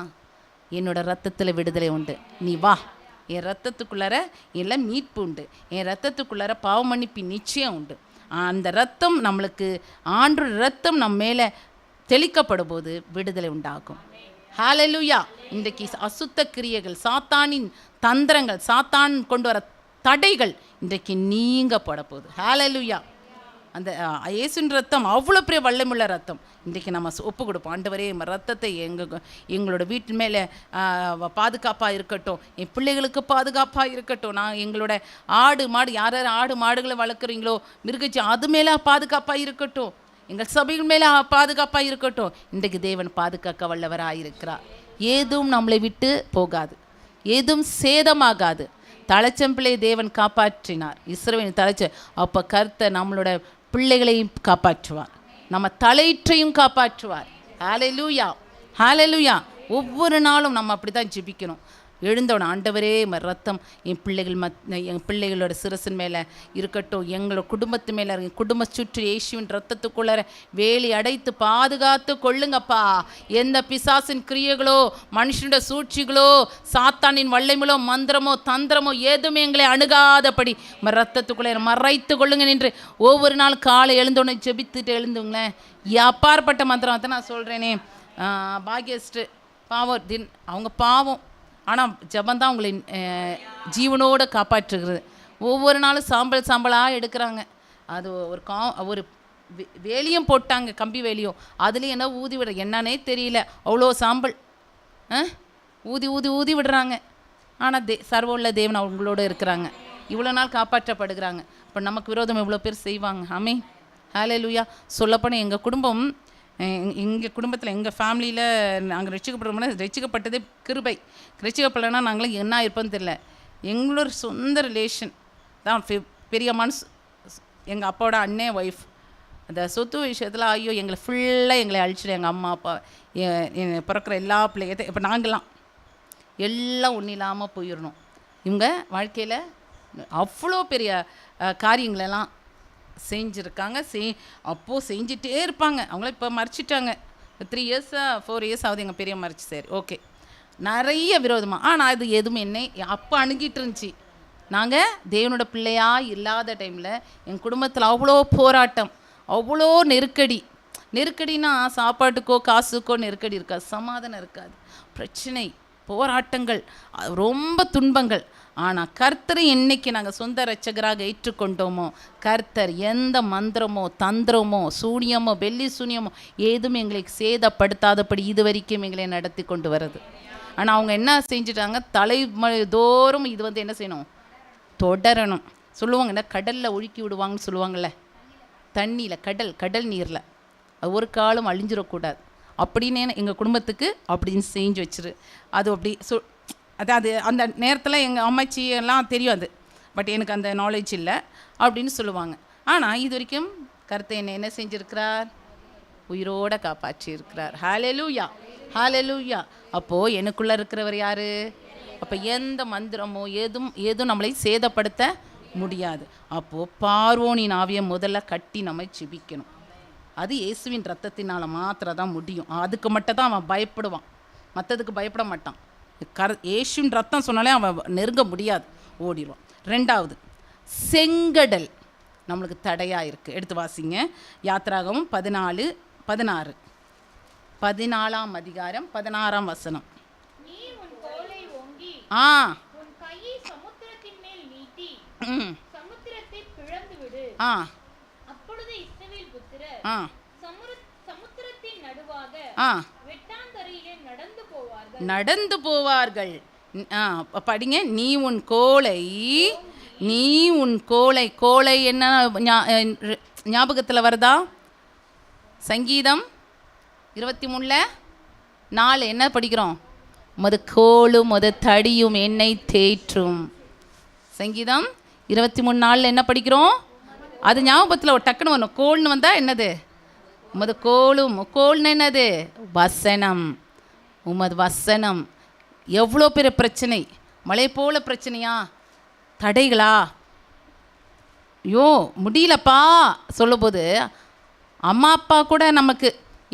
என்னோட ரத்தத்தில் விடுதலை உண்டு, நீ வா, என் ரத்தத்துக்குள்ளார எல்லாம் மீட்பு உண்டு, என் ரத்தத்துக்குள்ளார பாவ மன்னிப்பு நிச்சயம் உண்டு. அந்த ரத்தம் நம்மளுக்கு, ஆண்டோட ரத்தம் நம்ம மேலே தெளிக்கப்படும் போது விடுதலை உண்டாகும். ஹல்லேலூயா. இன்றைக்கு அசுத்த கிரியைகள், சாத்தானின் தந்திரங்கள், சாத்தான் கொண்டு வர தடைகள் இன்றைக்கு நீங்க போட போகுது. ஹல்லேலூயா. அந்த இயேசுவின் ரத்தம் அவ்வளோ பெரிய வல்லமுள்ள ரத்தம். இன்றைக்கி நம்ம ஒப்பு கொடுப்போம். ஆண்டவரே, ரத்தத்தை எங்களோட வீட்டு மேலே பாதுகாப்பாக இருக்கட்டும், என் பிள்ளைகளுக்கு பாதுகாப்பாக இருக்கட்டும். நான் எங்களோட ஆடு மாடு, யார் ஆடு மாடுகளை வளர்க்குறீங்களோ, மிருகச்சி, அது மேலே பாதுகாப்பாக இருக்கட்டும், எங்கள் சபைகள் மேலே பாதுகாப்பாக இருக்கட்டும். இன்றைக்கு தேவன் பாதுகாக்க வல்லவராக இருக்கிறார். ஏதும் நம்மளை விட்டு போகாது, ஏதும் சேதமாகாது. தலைச்சம்பிள்ளையை தேவன் காப்பாற்றினார், இஸ்ரவேலின் தலைச்ச. அப்போ கர்த்தர் நம்மளோட பிள்ளைகளையும் காப்பாற்றுவார், நம்ம தலையற்றையும் காப்பாற்றுவார். ஹல்லேலூயா, ஹல்லேலூயா. ஒவ்வொரு நாளும் நம்ம அப்படி தான் ஜெபிக்கணும். எழுந்தவன, ஆண்டவரே, ரத்தம் என் பிள்ளைகளோட சிரசின் மேலே இருக்கட்டும், எங்களோட குடும்பத்து மேலே, குடும்ப சுற்றி இயேசுவின் ரத்தத்துக்குள்ளே வேலி அடைத்து பாதுகாத்து கொள்ளுங்கப்பா. எந்த பிசாசின் கிரியைகளோ, மனுஷனோட சூழ்ச்சிகளோ, சாத்தானின் வல்லமைகளோ, மந்திரமோ தந்திரமோ எதுவுமே எங்களை அணுகாதபடி ரத்தத்துக்குள்ளே மறைத்து கொள்ளுங்க என்று ஒவ்வொரு நாள் காலை எழுந்தோடனே ஜெபித்துட்டு எழுந்துங்களேன். அப்பாற்பட்ட மந்திரம் அதை நான் சொல்கிறேனே. பாக்யஸ்ட்டு பாவம், அவங்க பாவம், ஆனால் ஜபந்தான் உங்களை ஜீவனோடு காப்பாற்றுகிறது. ஒவ்வொரு நாளும் சாம்பலாக எடுக்கிறாங்க. அது ஒரு வேலியும் போட்டாங்க, கம்பி வேலியும். அதுலேயும் என்ன ஊதி விடுற என்னன்னே தெரியல, அவ்வளோ சாம்பல் ஊதி ஊதி ஊதி விடுறாங்க. ஆனால் சர்வமுள்ள தேவன் அவங்களோடு இருக்கிறாங்க, இவ்வளோ நாள் காப்பாற்றப்படுகிறாங்க. இப்போ நமக்கு விரோதம் எவ்வளோ பேர் செய்வாங்க. ஆமென், ஹல்லேலூயா. சொல்லப்போனால் எங்கள் குடும்பத்தில் எங்கள் ஃபேமிலியில் நாங்கள் ரட்சிக்கப்பட்டதே கிருபை. ரட்சிக்கப்படலைன்னா நாங்களும் என்ன இருப்போன்னு தெரியல. எங்களோட சொந்த ரிலேஷன் தான் பெரிய எங்கள் அப்பாவோட அண்ணே ஒய்ஃப். அந்த சொத்து விஷயத்தில் ஐயோ எங்களை ஃபுல்லாக எங்களை அழிச்சிடும். எங்கள் அம்மா அப்பா, பிறக்கிற எல்லா பிள்ளைங்க, இப்போ நாங்கள்லாம் எல்லாம் ஒன்றும் இல்லாமல் போயிடணும். இவங்க வாழ்க்கையில் அவ்வளோ பெரிய காரியங்களெல்லாம் செஞ்சுருக்காங்க. அப்போது செஞ்சிட்டே இருப்பாங்க. அவங்கள இப்போ மறைச்சிட்டாங்க. 3 years 4 years ஆகுது எங்கள் பெரிய மறைச்சி. சரி, ஓகே. நிறைய விரோதமாக, ஆனால் அது எதுவும் என்னை அப்போ அணுகிட்டு இருந்துச்சு. நாங்கள் தேவனோட பிள்ளையாக இல்லாத டைமில் எங்கள் குடும்பத்தில் அவ்வளோ போராட்டம், அவ்வளோ நெருக்கடினா சாப்பாட்டுக்கோ காசுக்கோ நெருக்கடி இருக்காது, சமாதானம் இருக்காது, பிரச்சனை, போராட்டங்கள், ரொம்ப துன்பங்கள். ஆனால் கர்த்தரை என்னைக்கு நாங்கள் சொந்த இரட்சகராக ஏற்றுக்கொண்டோமோ, கர்த்தர் எந்த மந்திரமோ தந்திரமோ சூனியமோ வெள்ளி சூனியமோ ஏதும் எங்களுக்கு சேதப்படுத்தாதபடி இது வரைக்கும் எங்களை நடத்தி கொண்டு வருது. ஆனால் அவங்க என்ன செஞ்சுட்டாங்க, தலைமுறைதோறும் இது என்ன செய்யணும், தொடரணும். சொல்லுவாங்க, கடலில் ஒழுக்கி விடுவாங்கன்னு சொல்லுவாங்கள்ல, தண்ணியில், கடல் நீரில், அது ஒரு காலம் அழிஞ்சிடக்கூடாது அப்படின்னு எங்கள் குடும்பத்துக்கு அப்படின்னு செஞ்சு வச்சிரு. அது அப்படி அது அந்த நேரத்தில் எங்கள் அம்மாச்சி எல்லாம் தெரியும் அது, பட் எனக்கு அந்த நாலேஜ் இல்லை அப்படின்னு சொல்லுவாங்க. ஆனால் இது வரைக்கும் கர்த்தர் என்ன செஞ்சுருக்கிறார், உயிரோடு காப்பாற்றி இருக்கிறார். ஹல்லேலூயா, ஹல்லேலூயா. அப்போது எனக்குள்ளே இருக்கிறவர் யார்? அப்போ எந்த மந்திரமோ ஏதும் நம்மளை சேதப்படுத்த முடியாது. அப்போது பார்வோனின் ஆவியை முதல்ல கட்டி நம்ம ஜெபிக்கணும். அது இயேசுவின் ரத்தத்தினால் மாத்திரம் தான் முடியும். அதுக்கு மட்டும் தான் அவன் பயப்படுவான், மற்றதுக்கு பயப்பட மாட்டான். இயேசுவின் ரத்தம் சொன்னாலே அவன் நெருங்க முடியாது, ஓடிடுவான். 2வது, செங்கடல் நம்மளுக்கு தடையாக இருக்குது. எடுத்து வாசிங்க, யாத்திராகமம் 14:16, 14ஆம் அதிகாரம் 16ஆம் வசனம். சமுத்திரத்தின் நடுவாக வெட்டாந்தரையிலே நடந்து போவார்கள். படிங்க. நீ உன் கோலை என்ன ஞாபகத்தில் வருதா? சங்கீதம் 23:4 என்ன படிக்கிறோம்? உமது கோலும் உமது தடியும் என்னை தேற்றும். சங்கீதம் 23:4 என்ன படிக்கிறோம்? அது ஞாபகத்தில் ஒரு டக்குன்னு வரணும். கோல்னு வந்தால் என்னது? உமது கோல்னு என்னது? வசனம். உமது வசனம். எவ்வளோ பெரிய பிரச்சனை, மழை போல பிரச்சனையா, தடைகளா, ஐயோ முடியலப்பா சொல்லும்போது அம்மா அப்பா கூட நமக்கு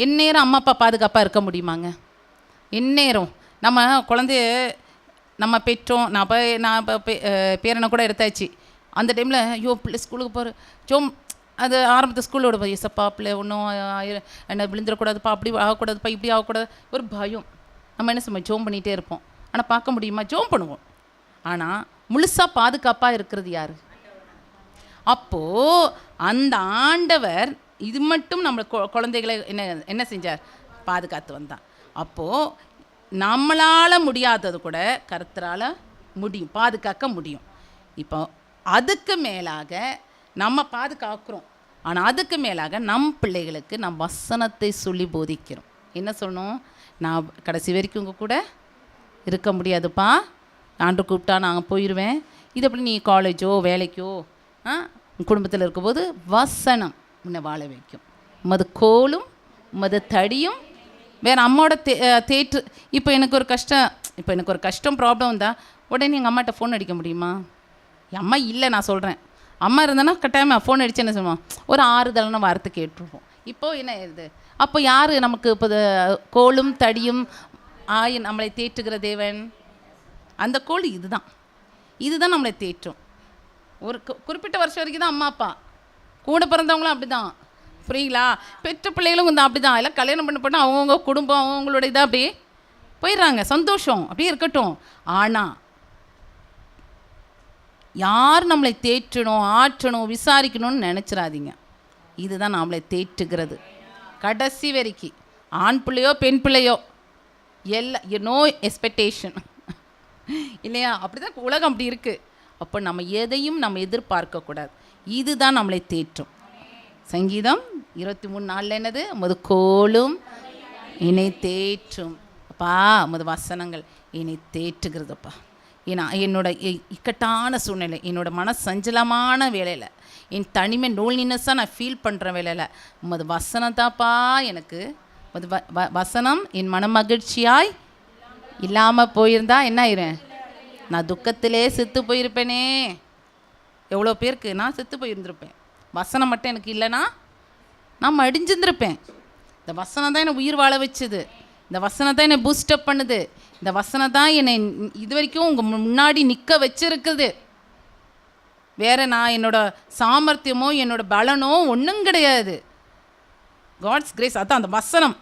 எந்நேரம் அம்மா அப்பா பாதுகாப்பாக இருக்க முடியுமாங்க? எந்நேரம் நம்ம குழந்தைய நம்ம பெற்றோம். நான் இப்போ பேரனை கூட எடுத்தாச்சு. அந்த டைமில் ஐயோ பிள்ளை ஸ்கூலுக்கு போகிற அது ஆரம்பத்து ஸ்கூலோட போய் எசப்பா பிள்ளை ஒன்றும் என்ன விழுந்துடக்கூடாதுப்பா, அப்படி ஆகக்கூடாதுப்பா, இப்படி ஆகக்கூடாது, ஒரு பயம். நம்ம என்ன செய்வோம்? ஜோம் பண்ணிகிட்டே இருப்போம். ஆனால் பார்க்க முடியுமா? ஜோம் பண்ணுவோம். ஆனால் முழுசாக பாதுகாப்பாக இருக்கிறது யார்? அப்போது அந்த ஆண்டவர் இது மட்டும் நம்ம குழந்தைகளை என்ன செஞ்சார்? பாதுகாத்து வந்தான். அப்போது நம்மளால் முடியாதது கூட கர்த்தரால் முடியும், பாதுகாக்க முடியும். இப்போ அதுக்கு மேலாக நம்ம பாதுகாக்கிறோம். ஆனால் அதுக்கு மேலாக நம் பிள்ளைகளுக்கு நம் வசனத்தை சொல்லி போதிக்கிறோம். என்ன சொல்லணும்? நான் கடைசி வரைக்கும் உங்கள் கூட இருக்க முடியாதுப்பா, ஆண்டு கூப்பிட்டா நாங்கள் போயிடுவேன். இது எப்படி நீ காலேஜோ வேலைக்கோ குடும்பத்தில் இருக்கும்போது வசனம் உன்னை வாழ வைக்கும். உமது கோலும் உமது தடியும். வேறு அம்மாவோட தேற்று. இப்போ எனக்கு ஒரு கஷ்டம் ப்ராப்ளம் இருந்தால் உடனே எங்கள் அம்மாட்ட ஃபோன் அடிக்க முடியுமா? என் அம்மா இல்லை, நான் சொல்கிறேன். அம்மா இருந்தேன்னா கட்டாயமாக ஃபோன் அடிச்சு என்ன சொல்லுவோம்? ஒரு ஆறுதலான வார்த்தை கேட்டுருவோம். இப்போது என்ன ஆயிடுது? அப்போ யார் நமக்கு இப்போ கோலும் தடியும் நம்மளை தேற்றுகிற தேவன்? அந்த கோல் இதுதான் நம்மளை தேற்றும். ஒரு குறிப்பிட்ட வருஷம் வரைக்கும் தான் அம்மா அப்பா. கூட பிறந்தவங்களும் அப்படி தான், புரியுங்களா? பெற்ற பிள்ளைகளும் வந்து அப்படி தான். எல்லாம் கல்யாணம் பண்ண அவங்கவுங்க குடும்பம் அவங்களோட இதாக அப்படியே போயிடுறாங்க. சந்தோஷம் அப்படியே இருக்கட்டும். ஆனால் யார் நம்மளை தேற்றணும், ஆற்றணும், விசாரிக்கணும்னு நினச்சிடாதீங்க. இதுதான் நம்மளை தேற்றுகிறது கடைசி வரைக்கும். ஆண் பிள்ளையோ பெண் பிள்ளையோ நோ எக்ஸ்பெக்டேஷன் இல்லையா? அப்படி தான் உலகம் அப்படி இருக்குது. அப்போ நம்ம எதையும் நம்ம எதிர்பார்க்கக்கூடாது. இதுதான் நம்மளை தேற்றும். சங்கீதம் 23:4 என்னது? உமது கோலும் என்னை தேற்றும். அப்பா உமது வசனங்கள் என்னை தேற்றுகிறதுப்பா. ஏன்னா என்னோட இக்கட்டான சூழ்நிலை, என்னோட சஞ்சலமான வேலையில், என் தனிமை லோன்லினஸ்ஸாக நான் ஃபீல் பண்ணுற வேலையில் உமது வசனம் தான்ப்பா எனக்கு. உமது வசனம் என் மகிழ்ச்சியாய் இல்லாமல் போயிருந்தா என்ன ஆயிரும்? நான் துக்கத்திலே செத்து போயிருப்பேனே. எவ்வளோ பேருக்கு நான் செத்து போயிருந்திருப்பேன். வசனம் மட்டும் எனக்கு இல்லைன்னா நான் மடிஞ்சிருந்திருப்பேன். இந்த வசனம் தான் என்னை உயிர் வாழ வச்சுது. இந்த வசனம் தான் என்னை பூஸ்டப் பண்ணுது. இந்த வசனம் தான் என்னை இது வரைக்கும் உங்கள் முன்னாடி நிற்க வச்சிருக்குது. வேறு நான் என்னோட சாமர்த்தியமோ என்னோட பலனோ ஒன்றும் கிடையாது. God's grace. அதான் அந்த வசனம்.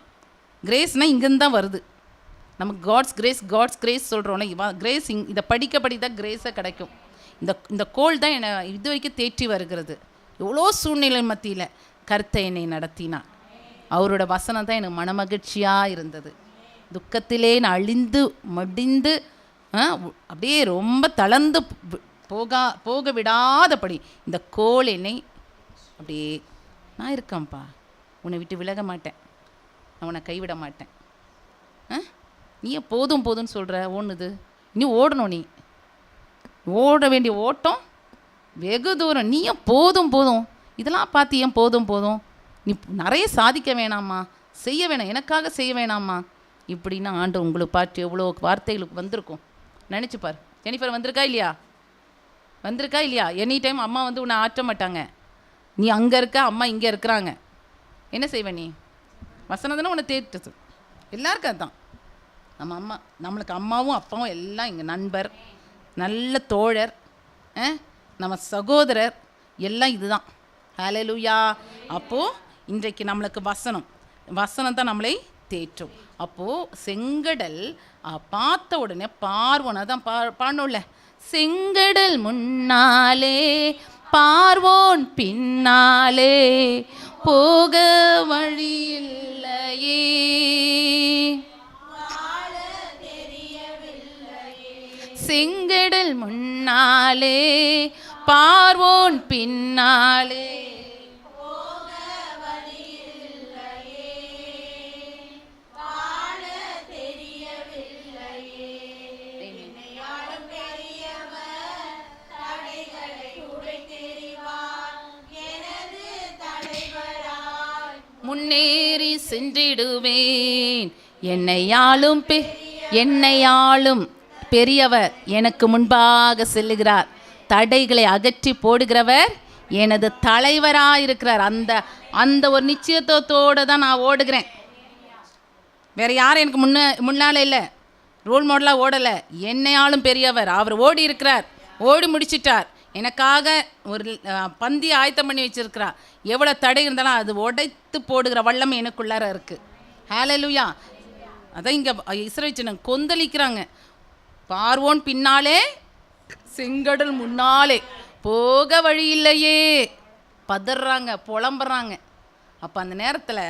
கிரேஸ்னால் இங்கேருந்து தான் வருது. நமக்கு காட்ஸ் கிரேஸ் சொல்கிறோம்ல, கிரேஸ் இதை படிக்க தான் கிரேஸை கிடைக்கும். இந்த கோல் தான் என்னை இது வரைக்கும் தேற்றி வருகிறது. எவ்வளோ சூழ்நிலை மத்தியில் கர்த்தர் என்னை நடத்தினார். அவரோட வசனம் தான் எனக்கு மனமகிழ்ச்சியாக இருந்தது. துக்கத்திலே நான் அழிந்து மடிந்து அப்படியே ரொம்ப தளர்ந்து போக விடாதபடி இந்த கோல் என்னை அப்படியே, நான் இருக்கேன்ப்பா, உன்னை விட்டு விலக மாட்டேன், நான் உன்னை கைவிட மாட்டேன். நீயே போதும்னு சொல்கிற, ஓடுது நீ ஓடணும். நீ ஓட வேண்டிய ஓட்டம் வெகு தூரம். நீயே போதும் இதெல்லாம் பார்த்து ஏன் போதும் நீ நிறைய சாதிக்க வேணாமா, செய்ய வேணாம், எனக்காக செய்ய வேணாமா இப்படின்னா ஆண்டு உங்களுக்கு பார்த்து எவ்வளோ வார்த்தைகளுக்கு வந்திருக்கும். நினச்சிப்பார். ஜெனிஃபர் வந்திருக்கா இல்லையா? எனி டைம் அம்மா வந்து உன்னை ஆற்ற மாட்டாங்க. நீ அங்கே இருக்க, அம்மா இங்கே இருக்கிறாங்க. என்ன செய்வேன்? நீ வசனம் தானே உன்னை தேற்றுது. எல்லாருக்கும் அதுதான். நம்ம அம்மா, நம்மளுக்கு அம்மாவும் அப்பாவும் எல்லாம் இங்கே நண்பர், நல்ல தோழர், நம்ம சகோதரர் எல்லாம் இதுதான். ஹல்லேலூயா. அப்போது இன்றைக்கு நம்மளுக்கு வசனம் தான் நம்மளை தேற்றும். அப்போது செங்கடல் பார்த்த உடனே பார்வனை தான் பாடணும்ல, செங்கடல் முன்னாலே பார்வோன் பின்னாலே போக வழியில்லையே. செங்கடல் முன்னாலே பார்வோன் பின்னாலே முன்னேறி சென்றிடுவேன். என்னையாளும் பெரியவர் எனக்கு முன்பாக செல்லுகிறார். தடைகளை அகற்றி போடுகிறவர் எனது தலைவராயிருக்கிறார். அந்த ஒரு நிச்சயத்தோடு தான் நான் ஓடுகிறேன். வேற யாரும் எனக்கு முன்னால் இல்லை, ரோல் மாடலாக ஓடலை. என்னையாளும் பெரியவர் அவர் ஓடி இருக்கிறார், ஓடி முடிச்சிட்டார். எனக்காக ஒரு பந்தி ஆயத்தம் பண்ணி வச்சிருக்கிறார். எவ்வளோ தடை இருந்தாலும் அது உடைத்து போடுகிற வல்லமை எனக்குள்ளார இருக்குது. ஹல்லேலூயா. அதான் இங்கே இஸ்ரவேல் ஜனங்க கொந்தளிக்கிறாங்க. பார்வோன் பின்னாலே செங்கடல் முன்னாலே போக வழி இல்லையே, பதறாங்க, புலம்புறாங்க. அப்போ அந்த நேரத்தில்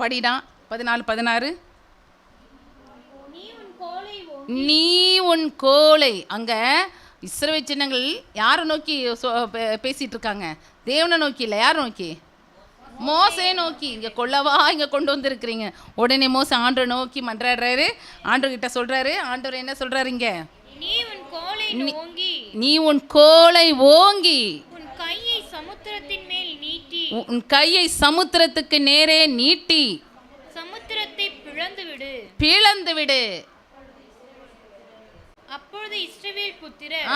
படிடா 14-16 நீ உன் கோலை. அங்கே இஸ்ரவேல் ஜனங்கள் யாரை நோக்கி பேசிகிட்டு இருக்காங்க? தேவனை நோக்கி இல்லை, யாரை நோக்கி? மோசே நோக்கி. இங்கே கொல்லவா இங்கே கொண்டு வந்திருக்கிறீங்க. உடனே மோசே ஆண்டவரை நோக்கி மன்றாடுறாரு. ஆண்டவர்கிட்ட சொல்கிறாரு. ஆண்டவர் என்ன சொல்கிறாரு? இங்கே நீ உன் கோலை ஓங்கி உன் கையை சமுத்திரத்துக்கு நேரே நீட்டி சமுத்திரத்தை பிளந்து விடு. அப்பொழுது இஸ்ரவேல் புத்திரர்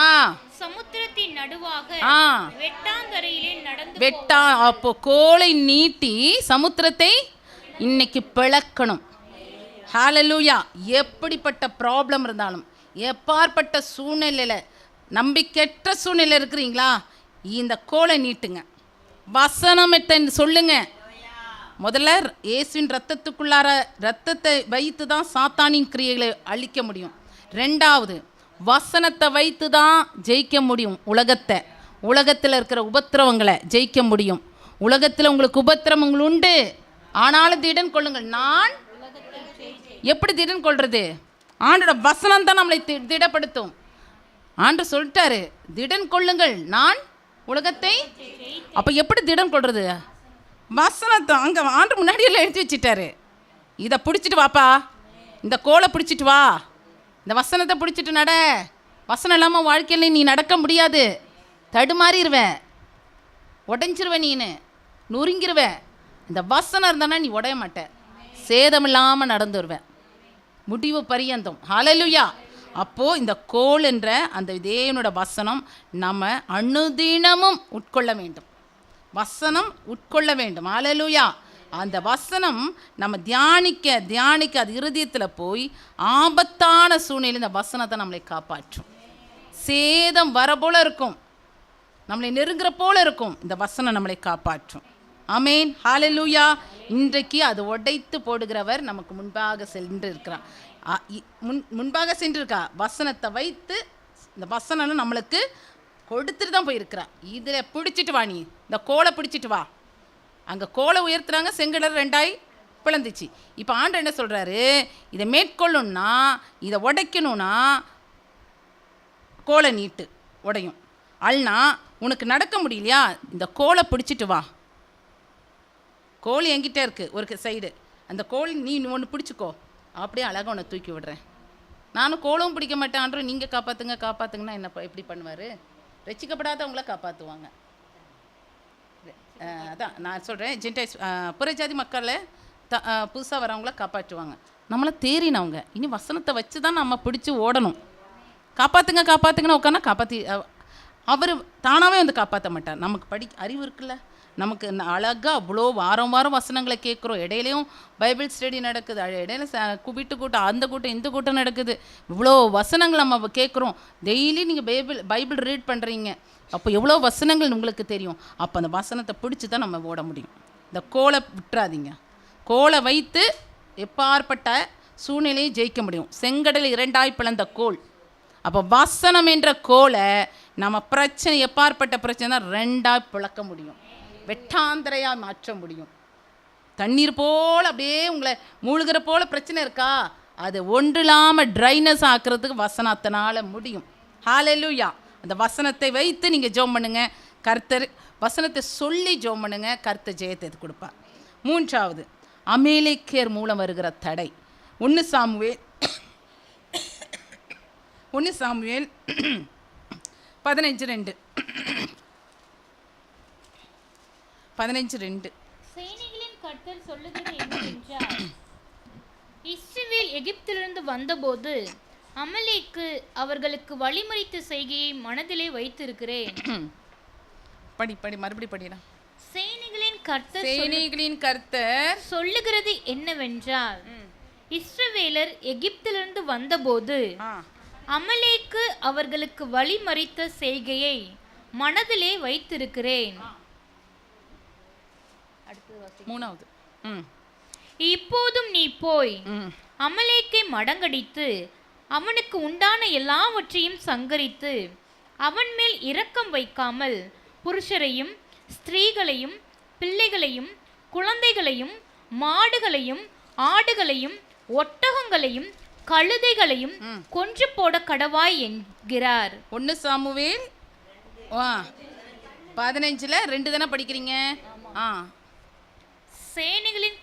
சமுத்திரத்தின் நடுவாக வெட்டாந்தரையிலே நடந்து அப்போ கோலை நீட்டி சமுத்திரத்தை இன்னைக்கு பிளக்கணும். ஹல்லேலூயா. எப்படிப்பட்ட ப்ராப்ளம் இருந்தாலும், எப்பாற்பட்ட சூழ்நிலையில், நம்பிக்கையற்ற சூழ்நிலை இருக்கிறீங்களா, இந்த கோலை நீட்டுங்க, வசனம் சொல்லுங்க. முதல்ல இயேசுவின் ரத்தத்தை வைத்து தான் சாத்தானின் கிரியைகளை அழிக்க முடியும். ரெண்டாவது, வசனத்தை வைத்து தான் ஜெயிக்க முடியும். உலகத்தில் இருக்கிற உபத்திரவங்களை ஜெயிக்க முடியும். உலகத்தில் உங்களுக்கு உபத்திரவங்கள் உண்டு, ஆனாலும் திடன் கொள்ளுங்கள். நான் எப்படி திடன் கொள்றது? ஆண்டோட வசனம் தான் நம்மளை திடப்படுத்தும். ஆண்டு சொல்லிட்டாரு, திடன் கொள்ளுங்கள், நான் உலகத்தை. அப்போ எப்படி திடன் கொள்றது? வசனத்தை அங்கே ஆண்டு முன்னாடியெல்லாம் எடுத்து வச்சுட்டாரு. இதை பிடிச்சிட்டு வாப்பா, இந்த கோலை பிடிச்சிட்டு வா, இந்த வசனத்தை பிடிச்சிட்டு நட. வசனம் இல்லாமல் வாழ்க்கையில் நீ நடக்க முடியாது. தடுமாறிடுவேன், உடைஞ்சிருவேன், நீனு நொறுங்கிருவேன். இந்த வசனம் இருந்தானா நீ உடைய மாட்ட, சேதம் இல்லாமல் நடந்து வருவேன் முடிவு பரியந்தம். ஹல்லேலூயா. அப்போது இந்த கோல் என்ற அந்த தேவனோட வசனம் நம்ம அனுதினமும் உட்கொள்ள வேண்டும். வசனம் உட்கொள்ள வேண்டும். ஹல்லேலூயா. அந்த வசனம் நம்ம தியானிக்க அது இருதயத்தில் போய் ஆபத்தான சூழ்நிலை இந்த வசனத்தை நம்மளை காப்பாற்றும். சேதம் வர போல இருக்கும், நம்மளை நெருங்குற போல இருக்கும், இந்த வசனம் நம்மளை காப்பாற்றும். ஆமென். ஹல்லேலூயா. இன்றைக்கு அது உடைத்து போடுகிறவர் நமக்கு முன்பாக சென்று இருக்கிறார். முன்பாக சென்றிருக்கா. வசனத்தை வைத்து இந்த வசனம் நம்மளுக்கு கொடுத்துட்டு தான் போயிருக்கிறார். இதில் பிடிச்சிட்டு வா, நீ இந்த கோலை பிடிச்சிட்டு வா. அங்கே கோலை உயர்த்துறாங்க, செங்கடல் 2 பிளந்துச்சு. இப்போ ஆண்டவர் என்ன சொல்கிறாரு? இதை மேற்கொள்ளணும்னா, இதை உடைக்கணும்னா கோலை நீட்டு, உடையும். அல்னா உனக்கு நடக்க முடியலையா, இந்த கோலை பிடிச்சிட்டு வா. கோல் என்கிட்ட இருக்குது ஒரு சைடு, அந்த கோல் நீ ஒன்று பிடிச்சிக்கோ, அப்படியே அழகாக உன்னை தூக்கி விடுறேன். நானும் கோலும் பிடிக்க மாட்டேன். ஆண்டவர் நீங்கள் காப்பாற்றுங்கன்னா என்ன எப்படி பண்ணுவார்? ரட்சிக்கப்படாதவங்கள காப்பாற்றுவாங்க. அதான் நான் சொல்கிறேன், ஜென்டைஸ் புறஜாதி மக்களை புதுசாக வரவங்கள காப்பாற்றுவாங்க. நம்மளை தேறினவங்க. இனி வசனத்தை வச்சு தான் நம்ம பிடிச்சி ஓடணும். காப்பாற்றுங்கன்னு உட்காந்து காப்பாற்றி அவர் தானாகவே வந்து காப்பாற்ற மாட்டார். நமக்கு அறிவு இருக்குல்ல, நமக்கு அழகாக அவ்வளோ வாரம் வசனங்களை கேட்குறோம். இடையிலையும் பைபிள் ஸ்டடி நடக்குது, இடையில வீட்டு கூட்டம், அந்த கூட்டம், இந்த கூட்டம் நடக்குது. இவ்வளோ வசனங்கள் நம்ம கேட்குறோம். டெய்லி நீங்கள் பைபிள் ரீட் பண்ணுறீங்க, அப்போ எவ்வளோ வசனங்கள் உங்களுக்கு தெரியும். அப்போ அந்த வசனத்தை பிடிச்சி தான் நம்ம ஓட முடியும். இந்த கோலை விட்டுறாதீங்க. கோலை வைத்து எப்பாற்பட்ட சூழ்நிலையை ஜெயிக்க முடியும். செங்கடல் 2 பிளந்த கோல். அப்போ வசனம் என்ற கோலை நம்ம பிரச்சனை எப்பாற்பட்ட பிரச்சனை தான் ரெண்டாக பிளக்க முடியும், வெட்டாந்தரையாக மாற்ற முடியும். தண்ணீர் போல் அப்படியே உங்களை மூழ்கிற போல பிரச்சனை இருக்கா, அது ஒன்று இல்லாமல் ட்ரைனஸ் ஆக்குறதுக்கு வசனத்தினால முடியும். ஹல்லேலூயா. அந்த வசனத்தை வைத்து நீங்கள் ஜெபம் பண்ணுங்க, கர்த்தர் வசனத்தை சொல்லி ஜெபம் பண்ணுங்க, கர்த்தர் ஜெயத்தை கொடுப்பார். மூன்றாவது, அமேலேக்கியர் மூலம் வருகிற தடை. 1 சாமுவேல் 15:2 15:2 சேனைகளின் கர்த்தர் சொல்லுகிறது என்னவென்றால், இஸ்ரவேல் எகிப்திலிருந்து வந்தபோது அமலேக்கு அவர்களுக்கு வழிமறித்த செய்கையை மனதிலே வைத்திருக்கிறேன். மறுபடி படிடா. சேனைகளின் கர்த்தர் சொல்லுகிறது என்னவென்றால், இஸ்ரவேலர் எகிப்திலிருந்து வந்தபோது அமலேக்கு அவர்களுக்கு வழிமறித்த செய்கையை மனதிலே வைத்திருக்கிறேன். மூணாவது, இப்போதும் நீ போய் அமலேக்கை மடங்கடித்து அவனுக்கு உண்டான எல்லாவற்றையும் சங்கரித்து அவன் மேல் இரக்கம் வைக்காமல் புருஷரையும் ஸ்திரீகளையும் பிள்ளைகளையும் குழந்தைகளையும் மாடுகளையும் ஆடுகளையும் ஒட்டகங்களையும் கழுதைகளையும் கொன்று போட கடவாய் என்கிறார். 1 சாமுவேல் 15:2 தானே படிக்கிறீங்க. சேனைகளின்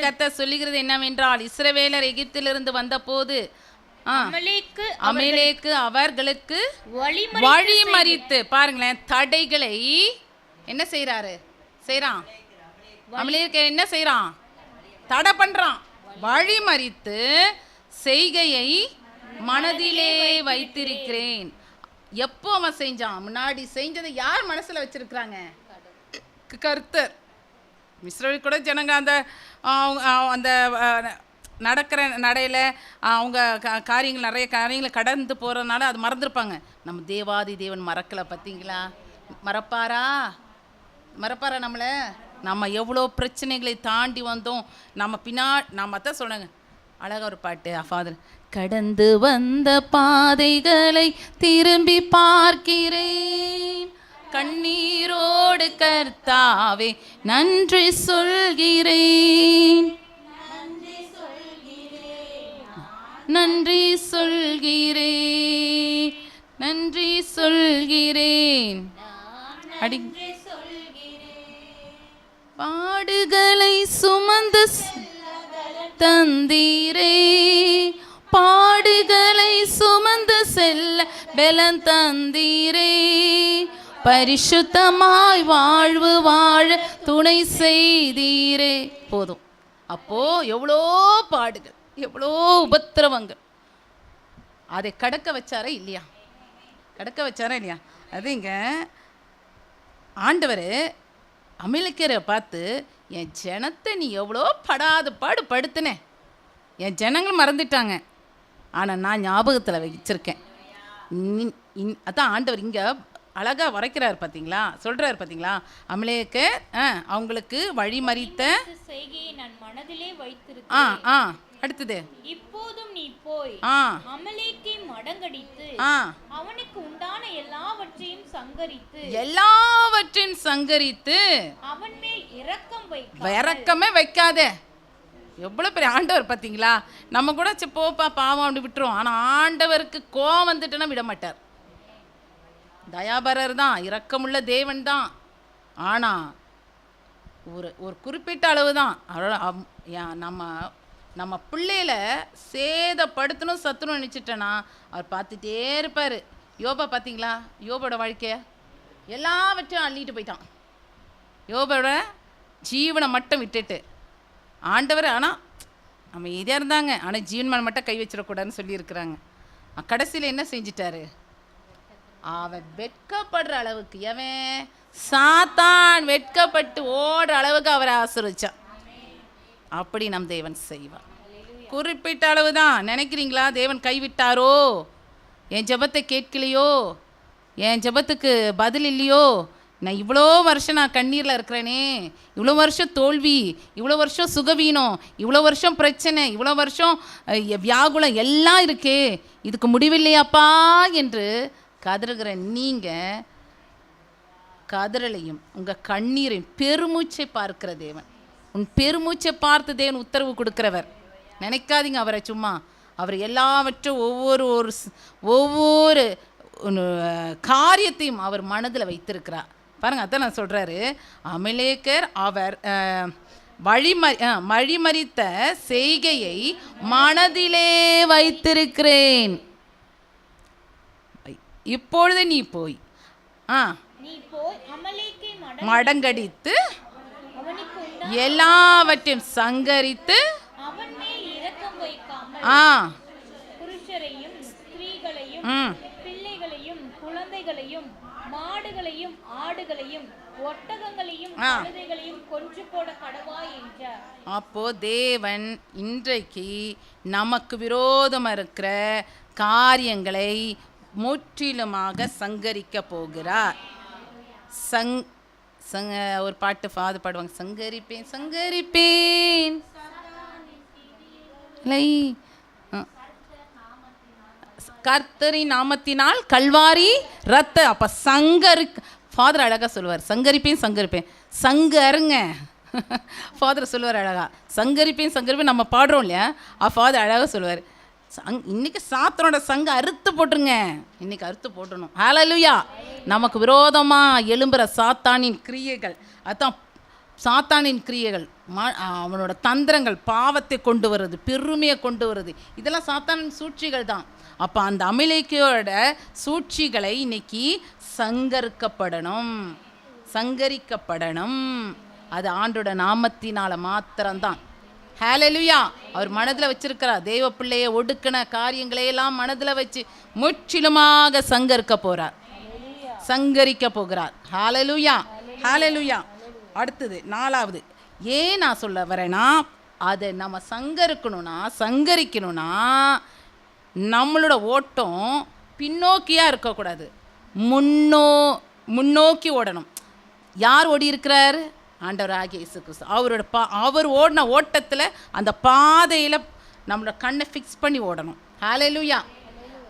கர்த்தர் சொல்லுகிறது என்னவென்றால், இஸ்ரவேலர் எகிப்திலிருந்து வந்தபோது அமலேக்கு அவர்களுக்கு வழிமறித்து, பாருங்களேன், தடைகளை என்ன செய்றான் அமலேக்கு என்ன செய்றான், தடை பண்றான். வழிமறித்து செய்கையை மனதிலே வைத்திருக்கிறேன். எப்போ அவன் செஞ்சான்? முன்னாடி செஞ்சதை யார் மனசுல வச்சிருக்கிறாங்க? கர்த்தர். இஸ்ரவேல் கூட ஜனங்க அந்த நடக்கிற நடையில் அவங்க நிறைய காரியங்களை கடந்து போகிறதுனால அது மறந்துருப்பாங்க. நம்ம தேவாதி தேவன் மறக்கலை, பார்த்தீங்களா? மறப்பாரா நம்மளை? நம்ம எவ்வளோ பிரச்சனைகளை தாண்டி வந்தோம். நம்ம தான் சொன்னாங்க, அழகாக ஒரு பாட்டு, ஃபாதர், கடந்து வந்த பாதைகளை திரும்பி பார்க்கிறேன், கண்ணீரோடு கர்த்தாவே நன்றி சொல்கிறேன், நன்றி சொல்கிறேன், நன்றி சொல்கிறேன். அடி பாடுகளை சுமந்து தந்தீரே, பாடுகளை சுமந்து செல்ல பலன் தந்தீரே, பரிசுத்தமாய் வாழ்வு வாழ துணை செய்தீரே. போதும். அப்போ எவ்வளோ பாடுகள், எவ்வளோ உபத்திரவங்கள், அதை கடக்க வச்சாரா இல்லையா? அது இங்க ஆண்டவர் அமலேக்கியரை பார்த்து, என் ஜனத்தை நீ எவ்வளோ பாடு படுத்தின, என் ஜனங்கள் மறந்துட்டாங்க, ஆனால் நான் ஞாபகத்தில் வச்சிருக்கேன். அதான் ஆண்டவர் இங்கே அழகாக வரைக்கிறார், பார்த்தீங்களா? சொல்கிறார், பார்த்தீங்களா? அமலேக்கு அவங்களுக்கு வழிமறித்த செய்கையை நான் மனதிலே வைத்திருக்கிறேன். அடுத்தது, இப்போதும் நீ போய் அமலேக்கை மடங்கடித்து அவனுக்கு உண்டான எல்லாவற்றையும் சங்கரித்து அவன் மேல் இரக்கமே வைக்காத. எவ்வளவு பெரிய ஆண்டவர் பார்த்தீங்களா? நம்ம கூட போப்பா பாவம் அப்படி விட்டுரும். ஆனால் ஆண்டவருக்கு கோவம் வந்துட்டுன்னா விட மாட்டார். தயாபரர் தான், இரக்கமுள்ள தேவன் தான். ஆனால் ஒரு குறிப்பிட்ட அளவு தான். நம்ம பிள்ளையில சேதப்படுத்தணும் சத்துணும் நினச்சிட்டேன்னா அவர் பார்த்துட்டே இருப்பார். யோபா பார்த்தீங்களா? யோபோட வாழ்க்கைய எல்லாவற்றையும் அள்ளிட்டு போயிட்டான். யோபோட ஜீவனை மட்டும் விட்டுட்டு ஆண்டவர் ஆனால் அமைதியாக இருந்தாங்க. ஆனால் ஜீவன் மேலே மட்டும் கை வச்சிடக்கூடாதுன்னு சொல்லியிருக்கிறாங்க. கடைசியில் என்ன செஞ்சிட்டாரு? அவன் வெட்கப்படுற அளவுக்கு, எவன்? சாத்தான் வெட்கப்பட்டு ஓடுற அளவுக்கு அவரை ஆசீர்வதிச்சான். அப்படி நம் தேவன் செய்வார். குறிப்பிட்ட அளவு தான். நினைக்கிறீங்களா தேவன் கைவிட்டாரோ, என் ஜெபத்தை கேட்கலையோ, என் ஜெபத்துக்கு பதில் இல்லையோ, நான் இவ்வளோ வருஷம் நான் கண்ணீரில் இருக்கிறேனே, இவ்வளோ வருஷம் தோல்வி, இவ்வளோ வருஷம் சுகவீனம், இவ்வளோ வருஷம் பிரச்சனை, இவ்வளோ வருஷம் வியாகுலம் எல்லாம் இருக்கே, இதுக்கு முடிவில்லையாப்பா என்று கதறுகிற நீங்கள் கதறலையும் உங்கள் கண்ணீரையும் பெருமூச்சை பார்க்கிற தேவன். உன் பெருமூச்சை பார்த்து தேவன் உத்தரவு கொடுக்கிறவர். நினைக்காதீங்க அவரை சும்மா. அவர் எல்லாவற்றும் ஒவ்வொரு காரியத்தையும் அவர் மனதில் வைத்திருக்கிறார். பாருங்கள், அதான் நான் சொல்கிறாரு, அமலேக்கர் அவர் வழிமறித்த செய்கையை மனதிலே வைத்திருக்கிறேன். இப்பொழுது நீ போய் மடங்கடித்து எல்லாவற்றையும் சங்கரித்து புருஷரையும் ஸ்திரீகளையும் பிள்ளைகளையும் குழந்தைகளையும் மாடுகளையும் ஆடுகளையும் ஒட்டகங்களையும் கழுதைகளையும் கொன்று போட கடவாய் என்றார். அப்போ தேவன் இன்றைக்கு நமக்கு விரோதமாக இருக்கிற காரியங்களை முற்றிலுமாக சங்கரிக்க போகிறார். ஒரு பாட்டு ஃபாதர் பாடுவாங்க, சங்கரிப்பேன் சங்கரிப்பேன் கர்த்தரின் நாமத்தினால் கல்வாரி ரத்த. அப்போ ஃபாதர் அழகாக சொல்லுவார், சங்கரிப்பேன் சங்கரிப்பேன் சங்கருங்க. ஃபாதர் சொல்லுவார் அழகா, சங்கரிப்பேன் சங்கரிப்பேன். நம்ம பாடுறோம் இல்லையா, ஃபாதர் அழகாக சொல்லுவார், இன்னைக்கு சாத்தனோட சங்க அறுத்து போட்டுருங்க, இன்னைக்கு அறுத்து போட்டணும். ஹல்லேலூயா. நமக்கு விரோதமாக எழும்புகிற சாத்தானின் கிரியைகள், அதான் சாத்தானின் கிரியைகள், அவனோட தந்திரங்கள், பாவத்தை கொண்டு வருது, பெருமையை கொண்டு வருது, இதெல்லாம் சாத்தானின் சூழ்ச்சிகள் தான். அப்போ அந்த அமலேக்கியோட சூழ்ச்சிகளை இன்னைக்கு சங்கரிக்கப்படணும். அது ஆண்டோட நாமத்தினால மாத்திரம்தான். ஹல்லேலூயா. அவர் மனதில் வச்சிருக்கிறார். தெய்வ பிள்ளையை ஒடுக்கின காரியங்களையெல்லாம் மனதில் வச்சு முற்றிலுமாக சங்கரிக்க போகிறார். ஹல்லேலூயா ஹல்லேலூயா. அடுத்தது 4வது, ஏன் நான் சொல்ல வரேன்னா, அதை நம்ம சங்கரிக்கணும்னா நம்மளோட ஓட்டம் பின்னோக்கியாக இருக்கக்கூடாது, முன்னோக்கி ஓடணும். யார் ஓடி இருக்கிறார்? ஆண்டவர் ஆகிய இயேசு கிறிஸ்து. அவர் ஓடின ஓட்டத்தில் அந்த பாதையில் நம்மளோட கண்ணை ஃபிக்ஸ் பண்ணி ஓடணும். ஹல்லேலூயா.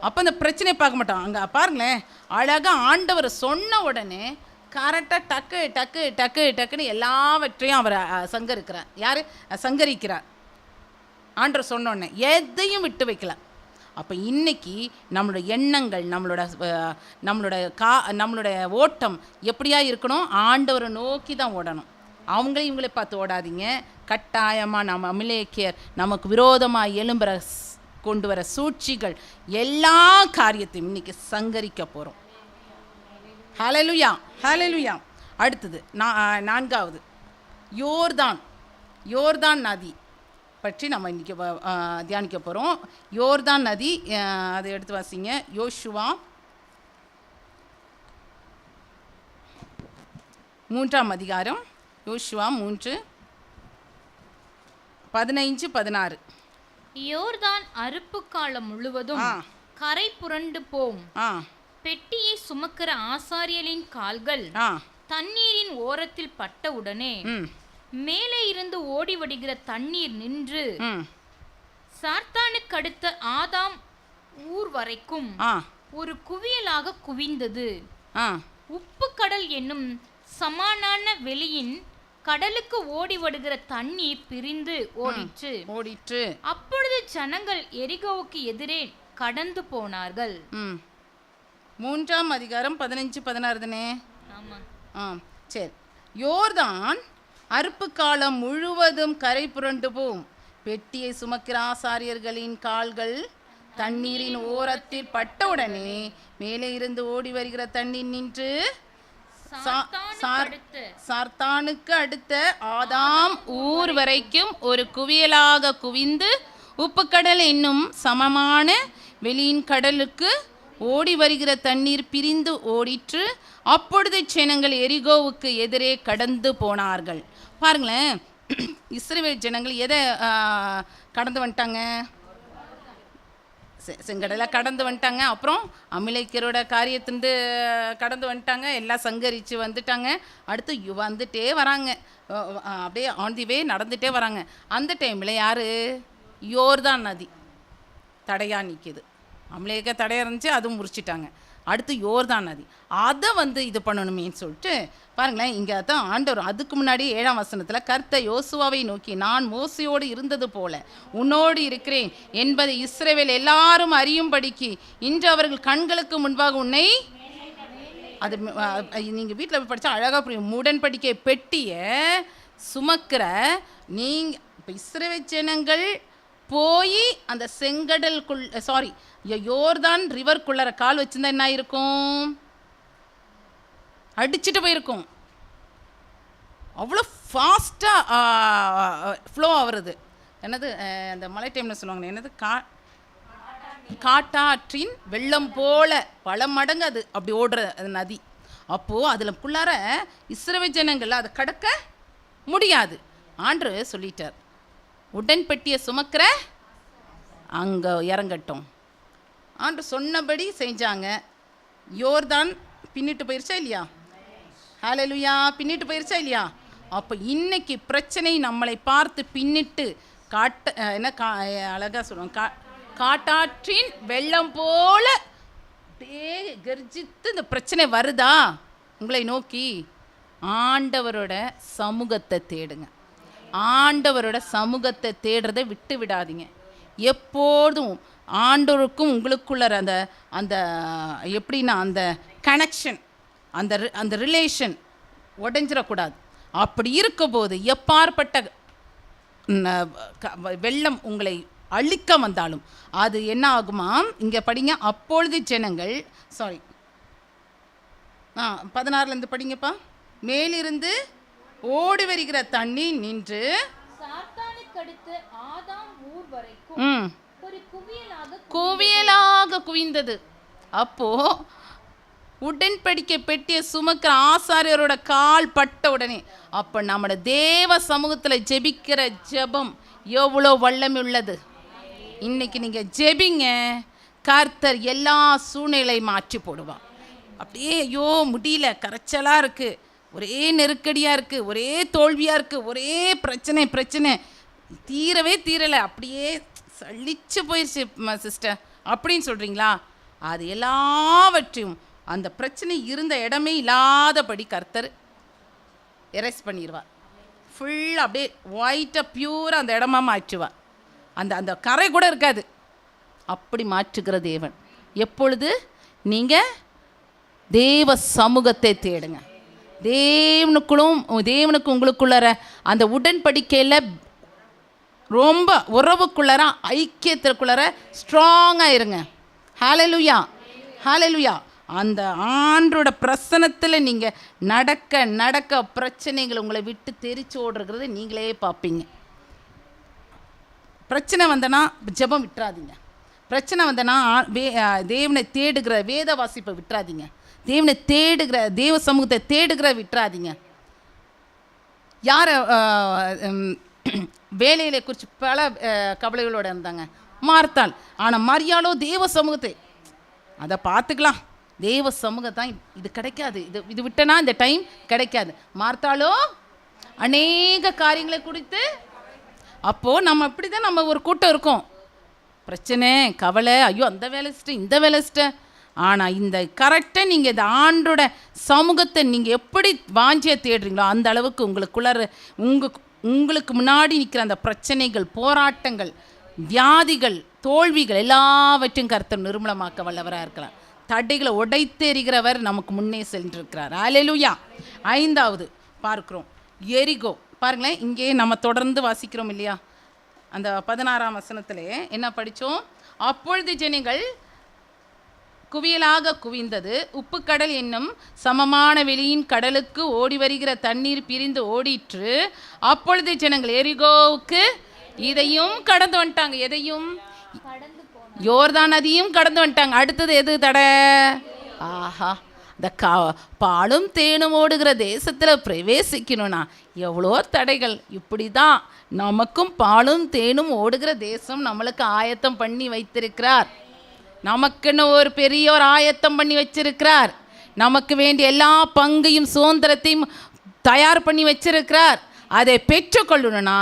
அப்போ அந்த பிரச்சனையை பார்க்க மாட்டோம். அங்கே பாருங்களேன், அழகாக ஆண்டவர் சொன்ன உடனே கரெக்டாக டக்குன்னு எல்லாவற்றையும் அவர் சங்கரிக்கிறார். ஆண்டவர் சொன்ன உடனே எதையும் விட்டு வைக்கல. அப்போ இன்னைக்கு நம்மளோட எண்ணங்கள், நம்மளோட ஓட்டம் எப்படியா இருக்கணும்? ஆண்டவரை நோக்கி தான் ஓடணும். அவங்களையும் இவங்களே பார்த்து ஓடாதீங்க. கட்டாயமாக நம்ம அமலேக்கியர் நமக்கு விரோதமாக கொண்டு வர சூழ்ச்சிகள் எல்லா காரியத்தையும் இன்னைக்கு சங்கரிக்க போகிறோம். ஹல்லேலூயா ஹல்லேலூயா. அடுத்தது 4வது, யோர்தான் நதி பற்றி நம்ம இன்றைக்கி தியானிக்க போகிறோம். யோர்தான் நதி, அதை எடுத்து வாசிங்க. யோசுவா 3ஆம் அதிகாரம், யோசுவா 3:15-16. யோர்தான் அறுப்பு காலம் முழுவதும் கரை புரண்டு போம். பெட்டியை சுமக்கிற ஆசாரியலின் கால்கள் தண்ணீரின் ஓரத்தில் பட்டவுடனே மேலே இருந்து ஓடி வடிகிற தண்ணீர் நின்று சாத்தானுக்கு அடுத்த ஆதாம் ஊர் வரைக்கும் ஒரு குவியலாக குவிந்தது. உப்பு கடல் என்னும் சமானான வெளியின் கடலுக்கு ஓடி வருகிற தண்ணீர் பிரிந்து ஓடிற்று. அப்பொழுது ஜனங்கள் எரிகோவுக்கு எதிரே கடந்து போனார்கள். 3ஆம் அதிகாரம் 15-16. சரி. யோர்தான் அறுப்பு காலம் முழுவதும் கரை புரண்டு போம். பெட்டியை சுமக்கிற ஆசாரியர்களின் கால்கள் தண்ணீரின் ஓரத்தில் பட்டவுடனே மேலே இருந்து ஓடி வருகிற தண்ணீர் நின்று சாத்தானுக்கு அடுத்த ஆதாம் ஊர் வரைக்கும் ஒரு குவியலாக குவிந்து உப்புக்கடல் என்னும் சமமான வெளியின் கடலுக்கு ஓடி வருகிற தண்ணீர் பிரிந்து ஓடிற்று. அப்பொழுது ஜனங்கள் எரிகோவுக்கு எதிரே கடந்து போனார்கள். பாருங்களேன், இஸ்ரவேல் ஜனங்கள் எதை கடந்து வந்துட்டாங்க? செங்கடலை கடந்து வந்துட்டாங்க. அப்புறம் அமலேக்கியரோட காரியத்திலிருந்து கடந்து வந்துட்டாங்க. எல்லாம் சங்கரித்து வந்துட்டாங்க. அடுத்து வந்துட்டே வராங்க, அப்படியே ஆன் தி வே நடந்துகிட்டே வராங்க. அந்த டைமில் யார்? யோர்தான் நதி தடையாக நிற்கிது. அமலேக்க தடையாக இருந்துச்சு, அதுவும் முடிச்சிட்டாங்க. அடுத்து யோர்தான் நதி, அதை இது பண்ணணுமேன்னு சொல்லிட்டு பாருங்களேன். இங்கே தான் ஆண்டவர் அதுக்கு முன்னாடி 7ஆம் வசனத்தில் கர்த்தர் யோசுவாவை நோக்கி, நான் மோசையோடு இருந்தது போல உன்னோடு இருக்கிறேன் என்பதை இஸ்ரவேல் எல்லாரும் அறியும்படிக்கு இன்று அவர்கள் கண்களுக்கு முன்பாக உன்னை, அது நீங்கள் வீட்டில் படித்தா அழகாக புரியும். உடன்படிக்கை பெட்டியை சுமக்கிற நீங்கள் இப்போ இஸ்ரவேல் ஜனங்கள் போய் அந்த செங்கடலுக்குள் யோர்தான் ரிவர்க்குள்ளற கால் வச்சுருந்தா என்ன இருக்கும்? அடிச்சுட்டு போயிருக்கும். அவ்வளோ ஃபாஸ்ட்டாக ஃப்ளோ ஆகுறது. என்னது அந்த மழை டைமில் சொல்லுவாங்க, என்னது காட்டாற்றின் வெள்ளம் போல பல மடங்கு அது அப்படி ஓடுற அது நதி. அப்போது அதில் குள்ளார இஸ்ரவேல் ஜனங்கள் அதை கடக்க முடியாது. ஆண்டவர் சொல்லிட்டார், உடன்பட்டியை சுமக்கிற அங்கே இறங்கட்டும். ஆண்டவர் சொன்னபடி செஞ்சாங்க. யோர்தான் பின்னிட்டு போயிருச்சா இல்லையா? ஹல்லேலூயா, பின்னிட்டு போயிருச்சா இல்லையா? அப்போ இன்னைக்கு பிரச்சனை நம்மளை பார்த்து பின்னிட்டு அழகாக சொல்லுவாங்க, காட்டாற்றின் வெள்ளம் போல அப்படியே கர்ஜித்து இந்த பிரச்சனை வருதா உங்களை நோக்கி, ஆண்டவரோட சமூகத்தை தேடுங்க. ஆண்டவரோட சமூகத்தை தேடுறதை விட்டு விடாதீங்க. எப்போதும் ஆண்டவருக்கும் உங்களுக்குள்ள அந்த அந்த எப்படின்னா அந்த கனெக்ஷன், அந்த ரிலேஷன் உடைஞ்சிடக்கூடாது. அப்படி இருக்கும்போது எப்பாற்பட்ட வெள்ளம் உங்களை அழிக்க வந்தாலும் அது என்ன ஆகுமா? இங்கே படிங்க. அப்பொழுது ஜனங்கள் 16 படிங்கப்பா. மேலிருந்து ஓடி வருகிற தண்ணி நின்று குவியலாக குவிந்தது. அப்போ உடன்படிக்கை பெட்டியை சுமக்கிற ஆசாரியரோட கால் பட்ட உடனே, அப்போ நம்மளோட தேவ சமூகத்தில் ஜெபிக்கிற ஜெபம் எவ்வளோ வல்லமை உள்ளது. இன்னைக்கு நீங்கள் ஜெபிங்க, கர்த்தர் எல்லா சூழ்நிலையும் மாற்றி போடுவான். அப்படியே ஐயோ முடியல, கரைச்சலாக இருக்குது, ஒரே நெருக்கடியாக இருக்குது, ஒரே தோல்வியாக இருக்குது, ஒரே பிரச்சனை தீரலை, அப்படியே சளிச்சு போயிடுச்சு சிஸ்டர் அப்படின்னு சொல்கிறீங்களா? அது எல்லாவற்றையும் அந்த பிரச்சனை இருந்த இடமே இல்லாதபடி கர்த்தர் எரேஸ் பண்ணிடுவார். ஃபுல்லாக அப்படியே ஒயிட்டாக பியூராக அந்த இடமா மாற்றுவார். அந்த கரை கூட இருக்காது. அப்படி மாற்றுகிற தேவன். எப்பொழுது நீங்கள் தேவ சமூகத்தை தேடுங்க. தேவனுக்கு உங்களுக்குள்ளார அந்த உடன்படிக்கையில் ரொம்ப உறவுக்குள்ளார ஐக்கியத்திற்குள்ளார ஸ்ட்ராங்காக இருங்க. ஹல்லேலூயா, ஹல்லேலூயா. அந்த ஆண்டோட பிரசனத்தில் நீங்கள் நடக்க பிரச்சனைகள் உங்களை விட்டு தெரிச்சு ஓடுறது நீங்களே பார்ப்பீங்க. பிரச்சனை வந்தனா ஜெபம் விட்டுறாதீங்க. பிரச்சனை வந்தனா தேவனை தேடுகிற வேத வாசிப்பை விட்டுறாதீங்க. தேவனை தேடுகிற தேவ சமூகத்தை தேடுகிற விட்டுறாதீங்க. யாரை வேலையில குறித்து பல கவலைகளோடு இருந்தாங்க மார்த்தாள். ஆனால் மரியாளோ தேவ சமூகத்தை அதை பார்த்துக்கலாம், தேவ சமூகத்தான். இது கிடைக்காது, இது விட்டனா இந்த டைம் கிடைக்காது. மார்த்தாளோ அநேக காரியங்களை குறித்து. அப்போது நம்ம இப்படி தான் நம்ம ஒரு கூட்டம் இருக்கோம், பிரச்சனை கவலை, ஐயோ அந்த வேலை சிஸ்டர் இந்த வேலை சிஸ்டர். ஆனால் இந்த கரெக்டாக நீங்கள் இந்த ஆண்டோட சமூகத்தை நீங்கள் எப்படி வாஞ்சியை தேடுறீங்களோ அந்த அளவுக்கு உங்களுக்குள்ளார உங்களுக்கு முன்னாடி நிற்கிற அந்த பிரச்சனைகள், போராட்டங்கள், வியாதிகள், தோல்விகள் எல்லாவற்றையும் கர்த்தர் நிர்மூலமாக்க வல்லவராக இருக்கலாம். தடைகளை உடைத்தெறிகிறவர் நமக்கு முன்னே சென்றிருக்கிறார். ஹல்லேலூயா. 5வது பார்க்குறோம் எரிகோ. பாருங்களேன், இங்கே நம்ம தொடர்ந்து வாசிக்கிறோம் இல்லையா? அந்த 16ஆம் வசனத்திலே என்ன படித்தோம்? அப்பொழுது ஜனங்கள் குவியலாக குவிந்தது, உப்பு கடல் என்னும் சமமான வெளியின் கடலுக்கு ஓடி வருகிற தண்ணீர் பிரிந்து ஓடிற்று. அப்பொழுது ஜனங்கள் எரிகோவுக்கு இதையும் கடந்து வந்துட்டாங்க. எதையும்? யோர்தான் நதியும் கடந்து வந்துட்டாங்க. அடுத்தது எது தடை? ஆஹா, இந்த பாலும் தேனும் ஓடுகிற தேசத்தில் பிரவேசிக்கணும்னா எவ்வளோ தடைகள். இப்படி தான் நமக்கும் பாலும் தேனும் ஓடுகிற தேசம் நம்மளுக்கு ஆயத்தம் பண்ணி வைத்திருக்கிறார். நமக்குன்னு ஒரு பெரிய ஒரு ஆயத்தம் பண்ணி வச்சிருக்கிறார். நமக்கு வேண்டிய எல்லா பங்கையும் சுதந்திரத்தையும் தயார் பண்ணி வச்சிருக்கிறார். அதை பெற்றுக்கொள்ளணும்னா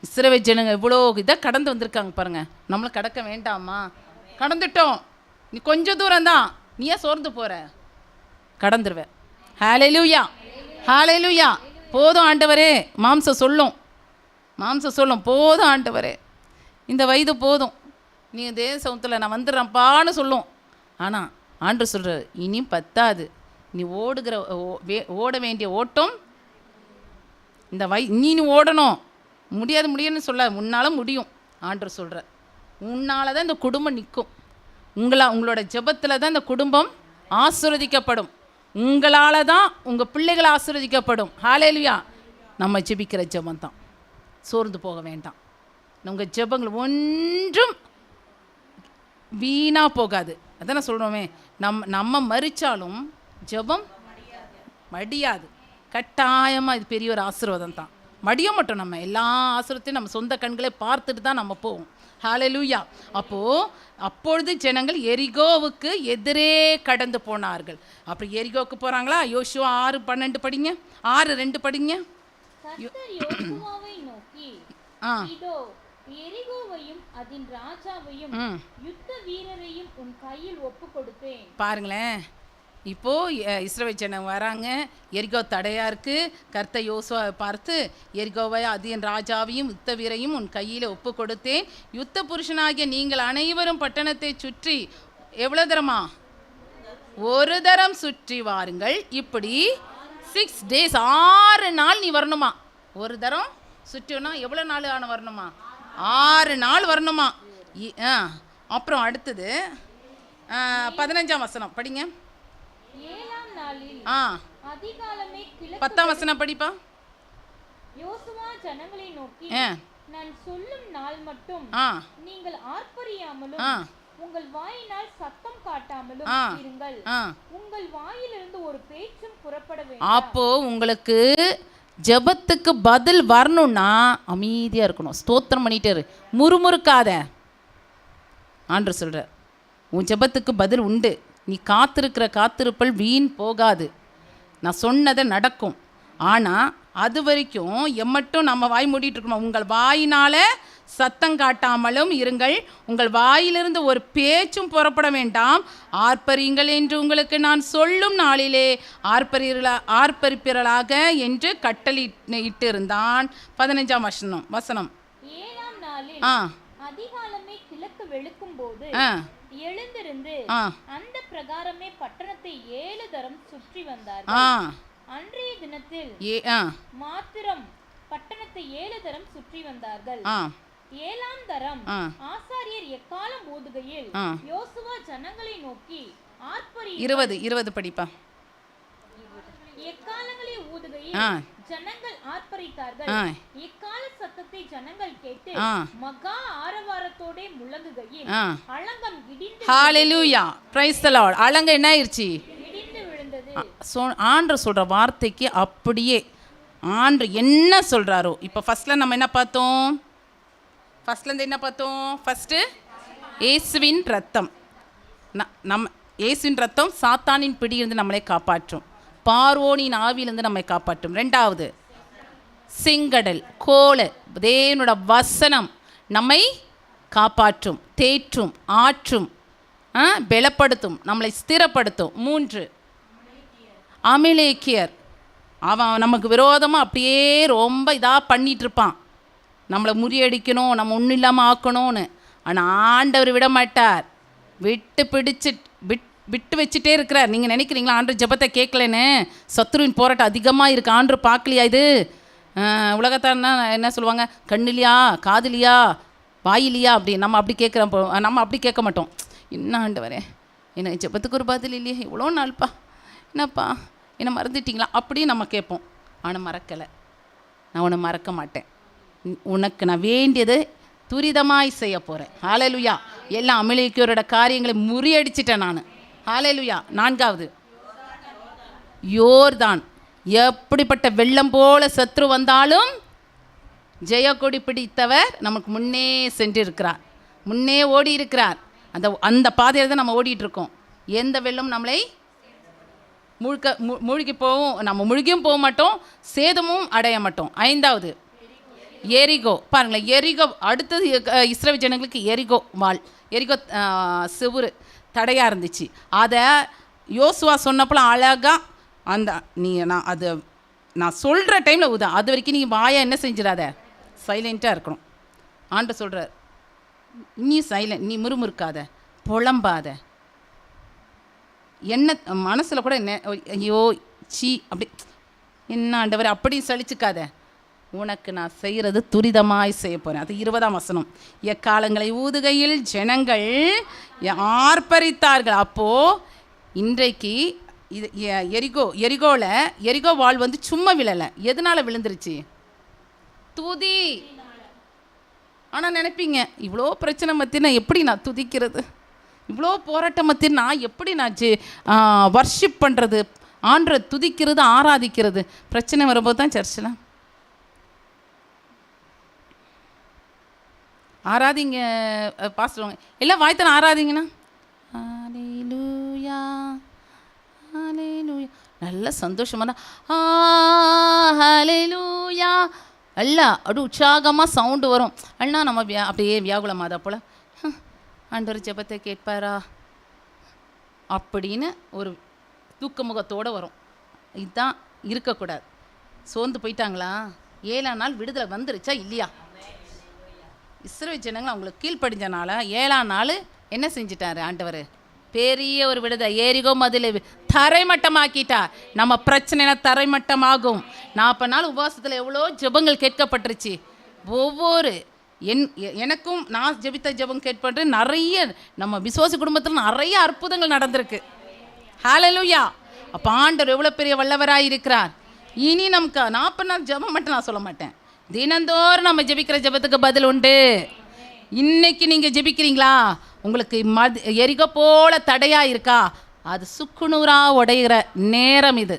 இஸ்ரவேல் ஜனங்க இவ்வளோ இதை கடந்து வந்திருக்காங்க பாருங்கள். நம்மளும் கடக்க வேண்டாமா? கடந்துட்டோம். நீ கொஞ்சம் தூரம் தான், நீ ஏன் சோர்ந்து போகிற? கடந்துருவேன். ஹல்லேலூயா, ஹல்லேலூயா. போதும் ஆண்டவரே, மாம்சம் சொல்லும் போதும் ஆண்டவரே, இந்த வயது போதும், நீ தேசத்தில் நான் வந்துடுறேன்ப்பான்னு சொல்லும். ஆனால் ஆண்டவர் சொல்கிறார், இனி பத்தாது, நீ ஓட வேண்டிய ஓட்டம் இந்த நீ ஓடணும். முடியாதுன்னு சொல்ல, உன்னால் முடியும். ஆண்டவர் சொல்கிறார், உன்னால் தான் இந்த குடும்பம் நிற்கும். உங்களோட ஜெபத்தில் தான் இந்த குடும்பம் ஆசீர்வதிக்கப்படும். உங்களால் தான் உங்கள் பிள்ளைகள் ஆசீர்வதிக்கப்படும். ஹல்லேலூயா. நம்ம ஜெபிக்கிற ஜெபம் தான். சோர்ந்து போக வேண்டாம். உங்கள் ஜெபங்கள் ஒன்றும் வீணாக போகாது. அதான சொல்கிறோமே, நம்ம மறிச்சாலும் ஜெபம் மடியாது. கட்டாயமாக இது பெரிய ஒரு ஆசீர்வாதம் தான். மடிய மாட்டோம். நம்ம எல்லா ஆசீர்வாதத்தையும் நம்ம சொந்த கண்களை பார்த்துட்டு தான் நம்ம போவோம். ஹல்லேலூயா. அப்பொழுது ஜனங்கள் எரிகோவுக்கு எதிரே கடந்து போனார்கள். அப்புறம் எரிகோவுக்கு போகிறாங்களா? யோசுவா 6:12 படிங்க, 6:2 படிங்க. எரிகோவையும் அதன் ராஜாவையும் யுத்த வீரரையும் உன் கையில் ஒப்புக்கொடுத்தேன். பாருங்களேன், இப்போ இஸ்ரவேல் ஜனம் வராங்க, எரிகோ தடையா இருக்கு. கர்த்தர் யோசுவாவை பார்த்து, எரிகோவை அதன் ராஜாவையும் யுத்த வீரையும் உன் கையில் ஒப்பு கொடுத்தேன். யுத்த புருஷனாகிய நீங்கள் அனைவரும் பட்டணத்தை சுற்றி எவ்வளோ தரமா? ஒரு தரம் சுற்றி வாருங்கள். இப்படி 6 days 6 நாள் நீ வரணுமா? ஒரு தரம் சுற்றினா எவ்வளோ நாள் வரணுமா? 6 நாள் வரணுமா? அப்புறம் அடுத்தது 15ஆம் வசனம் படிங்க. 7ஆம் நாளில் அதிகாலமே 10ஆம் வசனம் படிப்பா. யோசுவா ஜனங்களை நோக்கி, நான் சொல்லும் நாள் மட்டும் நீங்கள் ஆர்ப்பரியாமலும் உங்கள் வாயினால் சத்தம் காட்டாமலும் இருங்கள். உங்கள் வாயிலிருந்து ஒரு பேச்சும் புறப்பட வேண்டாம். அப்போ உங்களுக்கு ஜெபத்துக்கு பதில் வரணும்னா அமைதியாக இருக்கணும். ஸ்தோத்திரம் பண்ணிட்டு முறுமுறுக்காத. ஆண்டவர் சொல்கிறார், உன் ஜெபத்துக்கு பதில் உண்டு. நீ காத்திருப்பல் வீண் போகாது. நான் சொன்னதை நடக்கும். ஆனால் அது வரைக்கும் எம்மட்டும் நம்ம வாய் மூடிட்டு இருக்கணும். உங்கள் வாயினால் சத்தம் காட்டாமலும் இருங்கள். உங்கள் வாயிலிருந்து ஒரு பேச்சும் புறப்பட வேண்டாம். ஆர்ப்பரியுங்கள் என்று உங்களுக்கு நான் சொல்லும் நாளிலே ஆர்ப்பரிப்பிறலாக என்று கட்டளையிட்டு இருந்தான். 15ஆம் வசனம். 7ஆம் நாளில் அதிகாலமே கிழக்கு வெளுக்கும் போது எழுந்திருந்து அந்த பிரகாரமே பட்டணத்தை 7 தரம் சுற்றி வந்தார்கள். அன்றைய தினத்தில் மாத்திரம் பட்டணத்தை 7 தரம் சுற்றி வந்தார்கள். 7ஆம் தரம் ஆசாரியர் எக்காலம் ஊதுகையில் யோசுவா ஜனங்களை நோக்கி ஆர்ப்பரி. 20 படிப்பா. எக்காலங்களை ஊதுகையில் ஜனங்கள் ஆர்ப்பரித்தார்கள். எக்கால சத்தத்தை ஜனங்கள் கேட்டு மகா ஆரவாரத்தோட முழங்குகையில் அலங்கம் இடிந்து. ஹல்லேலூயா, பிரைஸ் தி லார்ட். அலங்கம் என்ன ஆயிருச்சு? இடிந்து விழுந்தது. ஆண்டவர் சொல்ற வார்த்தைக்கு அப்படியே ஆண்டவர் என்ன சொல்றாரோ. இப்போ ஃபர்ஸ்ட்ல நம்ம என்ன பார்த்தோம்? ஃபர்ஸ்ட் இயேசுவின் ரத்தம். இயேசுவின் ரத்தம் சாத்தானின் பிடியிலிருந்து நம்மளை காப்பாற்றும். பார்வோனின் ஆவியிலிருந்து நம்மை காப்பாற்றும். 2வது செங்கடல் கோல தேவனோட வசனம் நம்மை காப்பாற்றும், தேற்றும், ஆற்றும், பலப்படுத்தும், நம்மளை ஸ்திரப்படுத்தும். 3 அமலேக்கியர். அவன் நமக்கு விரோதமாக அப்படியே ரொம்ப இதாக பண்ணிகிட்டு இருப்பான், நம்மளை முறியடிக்கணும், நம்ம ஒன்றும் இல்லாமல் ஆக்கணும்னு. ஆனால் ஆண்டவர் விட மாட்டார். விட்டு வச்சுட்டே இருக்கிறார். நீங்கள் நினைக்கிறீங்களா ஆண்டவர் ஜெபத்தை கேட்கலன்னு? சத்துருவின் போராட்டம் அதிகமாக இருக்குது. ஆண்டவர் பார்க்கலையா? இது உலகத்தானா என்ன சொல்லுவாங்க, கண்ணுலையா, காதுலையா, வாயிலையா? அப்படி நம்ம அப்படி கேட்குறோம். நம்ம அப்படி கேட்க மாட்டோம். என்ன ஆண்டவரே, என்ன ஜெபத்துக்கு ஒரு பதில் இல்லையே, இவ்வளோ நாள்ப்பா, என்னப்பா என்னை மறந்துட்டிங்களா? அப்படி நம்ம கேட்போம். ஆனால் மறக்கலை. நான் உன்னை மறக்க மாட்டேன். உனக்கு நான் வேண்டியது துரிதமாய் செய்ய போகிறேன். ஹல்லேலூயா. எல்லா அமலேக்கியரோட காரியங்களை முறியடிச்சிட்டேன் நான். ஹல்லேலூயா. 4வது யோர்தான். எப்படிப்பட்ட வெள்ளம் போல சத்ரு வந்தாலும் ஜெயக்கொடி பிடித்தவர் நமக்கு முன்னே சென்று இருக்கிறார், முன்னே ஓடி இருக்கிறார். அந்த பாதையில் தான் நம்ம ஓடிட்டு இருக்கோம். எந்த வெள்ளம் நம்மளை மூழ்கி போவோம், நம்ம முழுகியும் போக மாட்டோம், சேதமும் அடைய மாட்டோம். 5வது எரிகோ. பாருங்களேன், எரிகோ அடுத்தது இஸ்ரவேல் ஜனங்களுக்கு எரிகோ வாள், எரிகோ செவுரு. தடையாக இருந்துச்சு. அதை யோசுவா சொன்னப்போ அழகாக அந்த நான் சொல்கிற டைமில் ஊதா, அது வரைக்கும் நீ வாயை என்ன செஞ்சிடாத, சைலண்ட்டாக இருக்கணும். ஆண்டவர் சொல்கிறார், நீ சைலண்ட், நீ முறுமுறுக்காத, புலம்பாத, என்ன மனசில் கூட என்ன ஐயோ சீ அப்படி என்ன ஆண்டவர் அப்படி சலிச்சுக்காத, உனக்கு நான் செய்கிறது துரிதமாய் செய்ய போகிறேன். அது 20ஆம் வசனம். எக்காலங்களை ஊதுகையில் ஜனங்கள் ஆர்ப்பரித்தார்கள். அப்போது இன்றைக்கு இது எரிகோ வாள் வந்து சும்மா விழலை. எதனால் விழுந்துருச்சு? துதி. ஆனால் நினைப்பீங்க, இவ்வளோ பிரச்சனை மத்திய நான் எப்படி நான் துதிக்கிறது, இவ்வளோ போராட்டம் மத்திய நான் எப்படி நான் வர்ஷிப் பண்ணுறது, ஆண்டரை துதிக்கிறது, ஆராதிக்கிறது. பிரச்சனை வரும்போது தான் சர்ச்சில் ஆராதிங்க பாஸ்டுவாங்க, எல்லாம் வாய்த்தன ஆராதிங்கண்ணா, ஹல்லேலூயா ஹல்லேலூயா, நல்ல சந்தோஷமாக தான் ஹல்லேலூயா எல்லாம் அப்படி உற்சாகமாக சவுண்டு வரும். அண்ணா நம்ம அப்படியே வியாகுலமாதா போல் ஆண்டவர் ஜெபத்தை கேட்பாரா அப்படின்னு ஒரு தூக்க முகத்தோடு வரும். இதுதான் இருக்கக்கூடாது. சோர்ந்து போயிட்டாங்களா? 7ஆம் நாள் விடுதலை வந்துருச்சா இல்லையா? இஸ்ரவேல் ஜனங்கள் அவங்களுக்கு கீழ்ப்படிஞ்சனால 7ஆம் நாள் என்ன செஞ்சிட்டாரு ஆண்டவர்? பெரிய ஒரு விடுதலை. எரிகோ மதில் தரைமட்டமாக்கிட்டார். நம்ம பிரச்சனை தரைமட்டமாகும். 40 நாள் உபவாசத்தில் எவ்வளோ ஜெபங்கள் கேட்கப்பட்டுருச்சு. ஒவ்வொரு எனக்கும் நான் ஜெபித்த ஜெபம் கேட்பட்டு நிறைய நம்ம விசுவாசி குடும்பத்தில் நிறைய அற்புதங்கள் நடந்திருக்கு. ஹல்லேலூயா. அப்போ ஆண்டவர் எவ்வளோ பெரிய வல்லவராக இருக்கிறார். இனி நமக்கு 40 நாள் ஜெபம் மட்டும் நான் சொல்ல மாட்டேன், தினந்தோறும் நம்ம ஜெபிக்கிற ஜெபத்துக்கு பதில் உண்டு. இன்னைக்கு நீங்கள் ஜெபிக்கிறீங்களா? உங்களுக்கு எரிகோ போல தடையாக இருக்கா? அது சுக்குநூறாக உடைகிற நேரம் இது.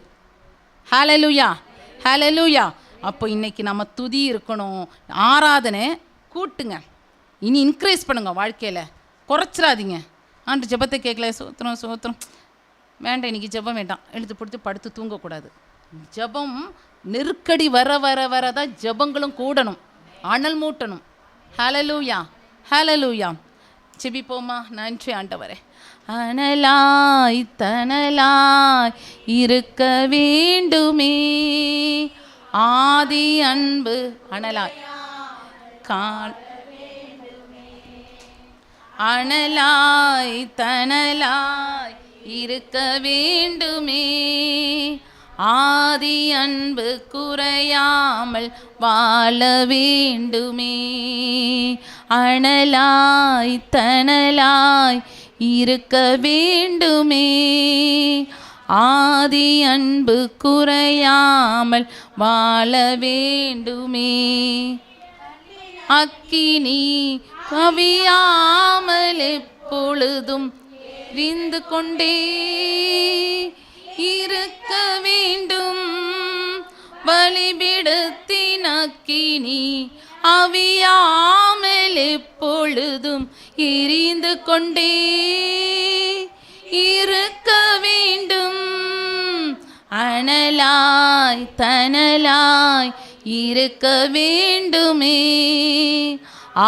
ஹல்லேலூயா ஹல்லேலூயா. அப்போ இன்றைக்கி நம்ம துதி இருக்கணும், ஆராதனை கூட்டுங்க, இனி இன்க்ரீஸ் பண்ணுங்க, வாழ்க்கையில் குறைச்சிடாதீங்க. ஆண்டு ஜெபத்தை கேட்கல, சோத்திரம் சோத்திரம் வேண்டாம், இன்றைக்கி ஜெபம் வேண்டாம், எழுத்து பிடிச்சி படுத்து தூங்கக்கூடாது. ஜெபம் நெருக்கடி வர வர வர தான் ஜெபங்களும் கூடணும், அனல் மூட்டணும். ஹல்லேலூயா ஹல்லேலூயா. ஜெபிப்போமா? நன்றி ஆண்டவரே. அனலாய் தனலாய் இருக்க வேண்டுமே, ஆதி அன்பு அனலாய் அனலாய் தனலாய் இருக்க வேண்டுமே, ஆதி அன்பு குறையாமல் வாழ வேண்டுமே, அனலாய் தனலாய் இருக்க வேண்டுமே, ஆதி அன்பு குறையாமல் வாழ வேண்டுமே, அக்கினி கவியாமல் எப்பொழுதும் எரிந்து கொண்டே இருக்க வேண்டும், பலிபீடத்தின் அக்கினி அவியாமல் எப்பொழுதும் எரிந்து கொண்டே இருக்க வேண்டும், அனலாய் தனலாய் இருக்க வேண்டுமே,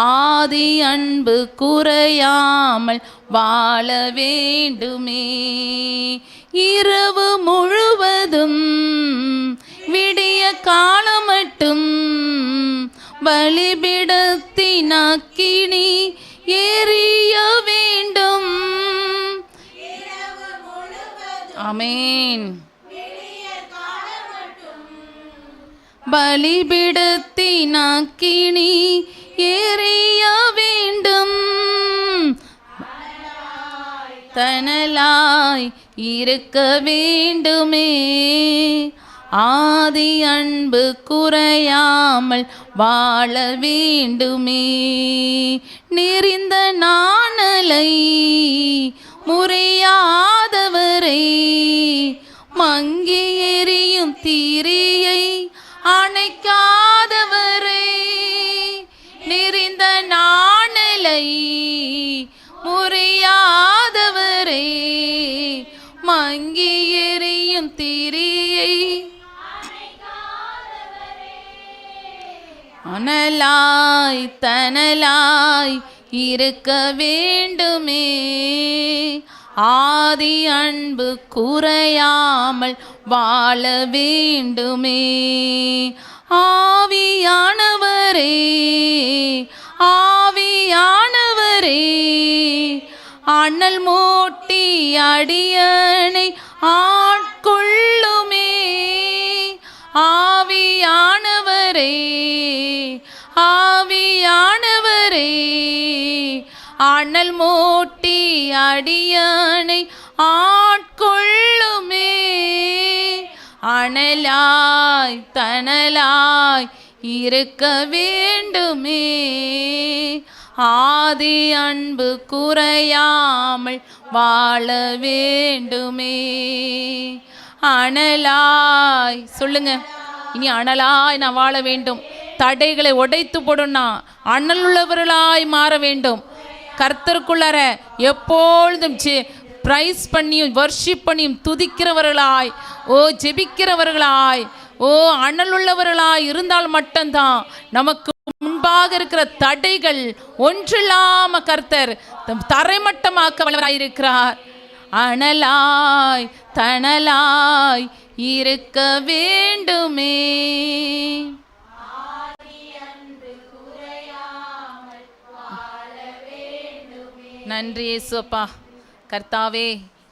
ஆதி அன்பு குறையாமல் வாழ வேண்டுமே, இரவு முழுவதும் விடிய காலம் மட்டும் பலிபீடத்தின் அக்கினி எரிய வேண்டும். ஆமென். பலிபீடத்தின் அக்கினி எரிய வேண்டும், தனலாய் இருக்க வேண்டுமே, ஆதி அன்பு குறையாமல் வாழ வேண்டுமே, நெறிந்த நாணலை முறையாதவரை மங்கி எரியும் தீரியை அணைக்காதவரை, நெறிந்த நாணலை முறையாதவரை மங்கி எரியும் தீரியை அனலாய் தனலாய் இருக்க வேண்டுமே, ஆதி அன்பு குறையாமல் வாழ வேண்டுமே. ஆவியானவரே ஆவியானவரே அனல் மூட்டி அடியனை ஆட்கொள்ளுமே. ஆவியானவரே ஆவியானவரே அனல் மூட்டி அடியனை ஆட்கொள்ளுமே. அனலாய் தனலாய் இருக்க வேண்டுமே. ஆதி அன்பு குறையாமல் வாழ வேண்டுமே. அனலாய் சொல்லுங்க, இனி அனலாய் நான் வாழ வேண்டும். தடைகளை உடைத்து போடும்னா அனல் உள்ளவர்களாய் மாற வேண்டும். கர்த்தருக்குள்ளார எப்பொழுதும் பிரைஸ் பண்ணியும் வர்ஷிப் பண்ணியும் துதிக்கிறவர்களாய், ஜெபிக்கிறவர்களாய், அனல் உள்ளவர்களாய் இருந்தால் மட்டும்தான் நமக்கு முன்பாக இருக்கிற தடைகள் ஒன்றில்லாம கர்த்தர் தரைமட்டமாக்க வல்லவராயிருக்கிறார். அனலாய் தனலாய் இருக்க வேண்டுமே. நன்றி இயேசுப்பா. கர்த்தாவே,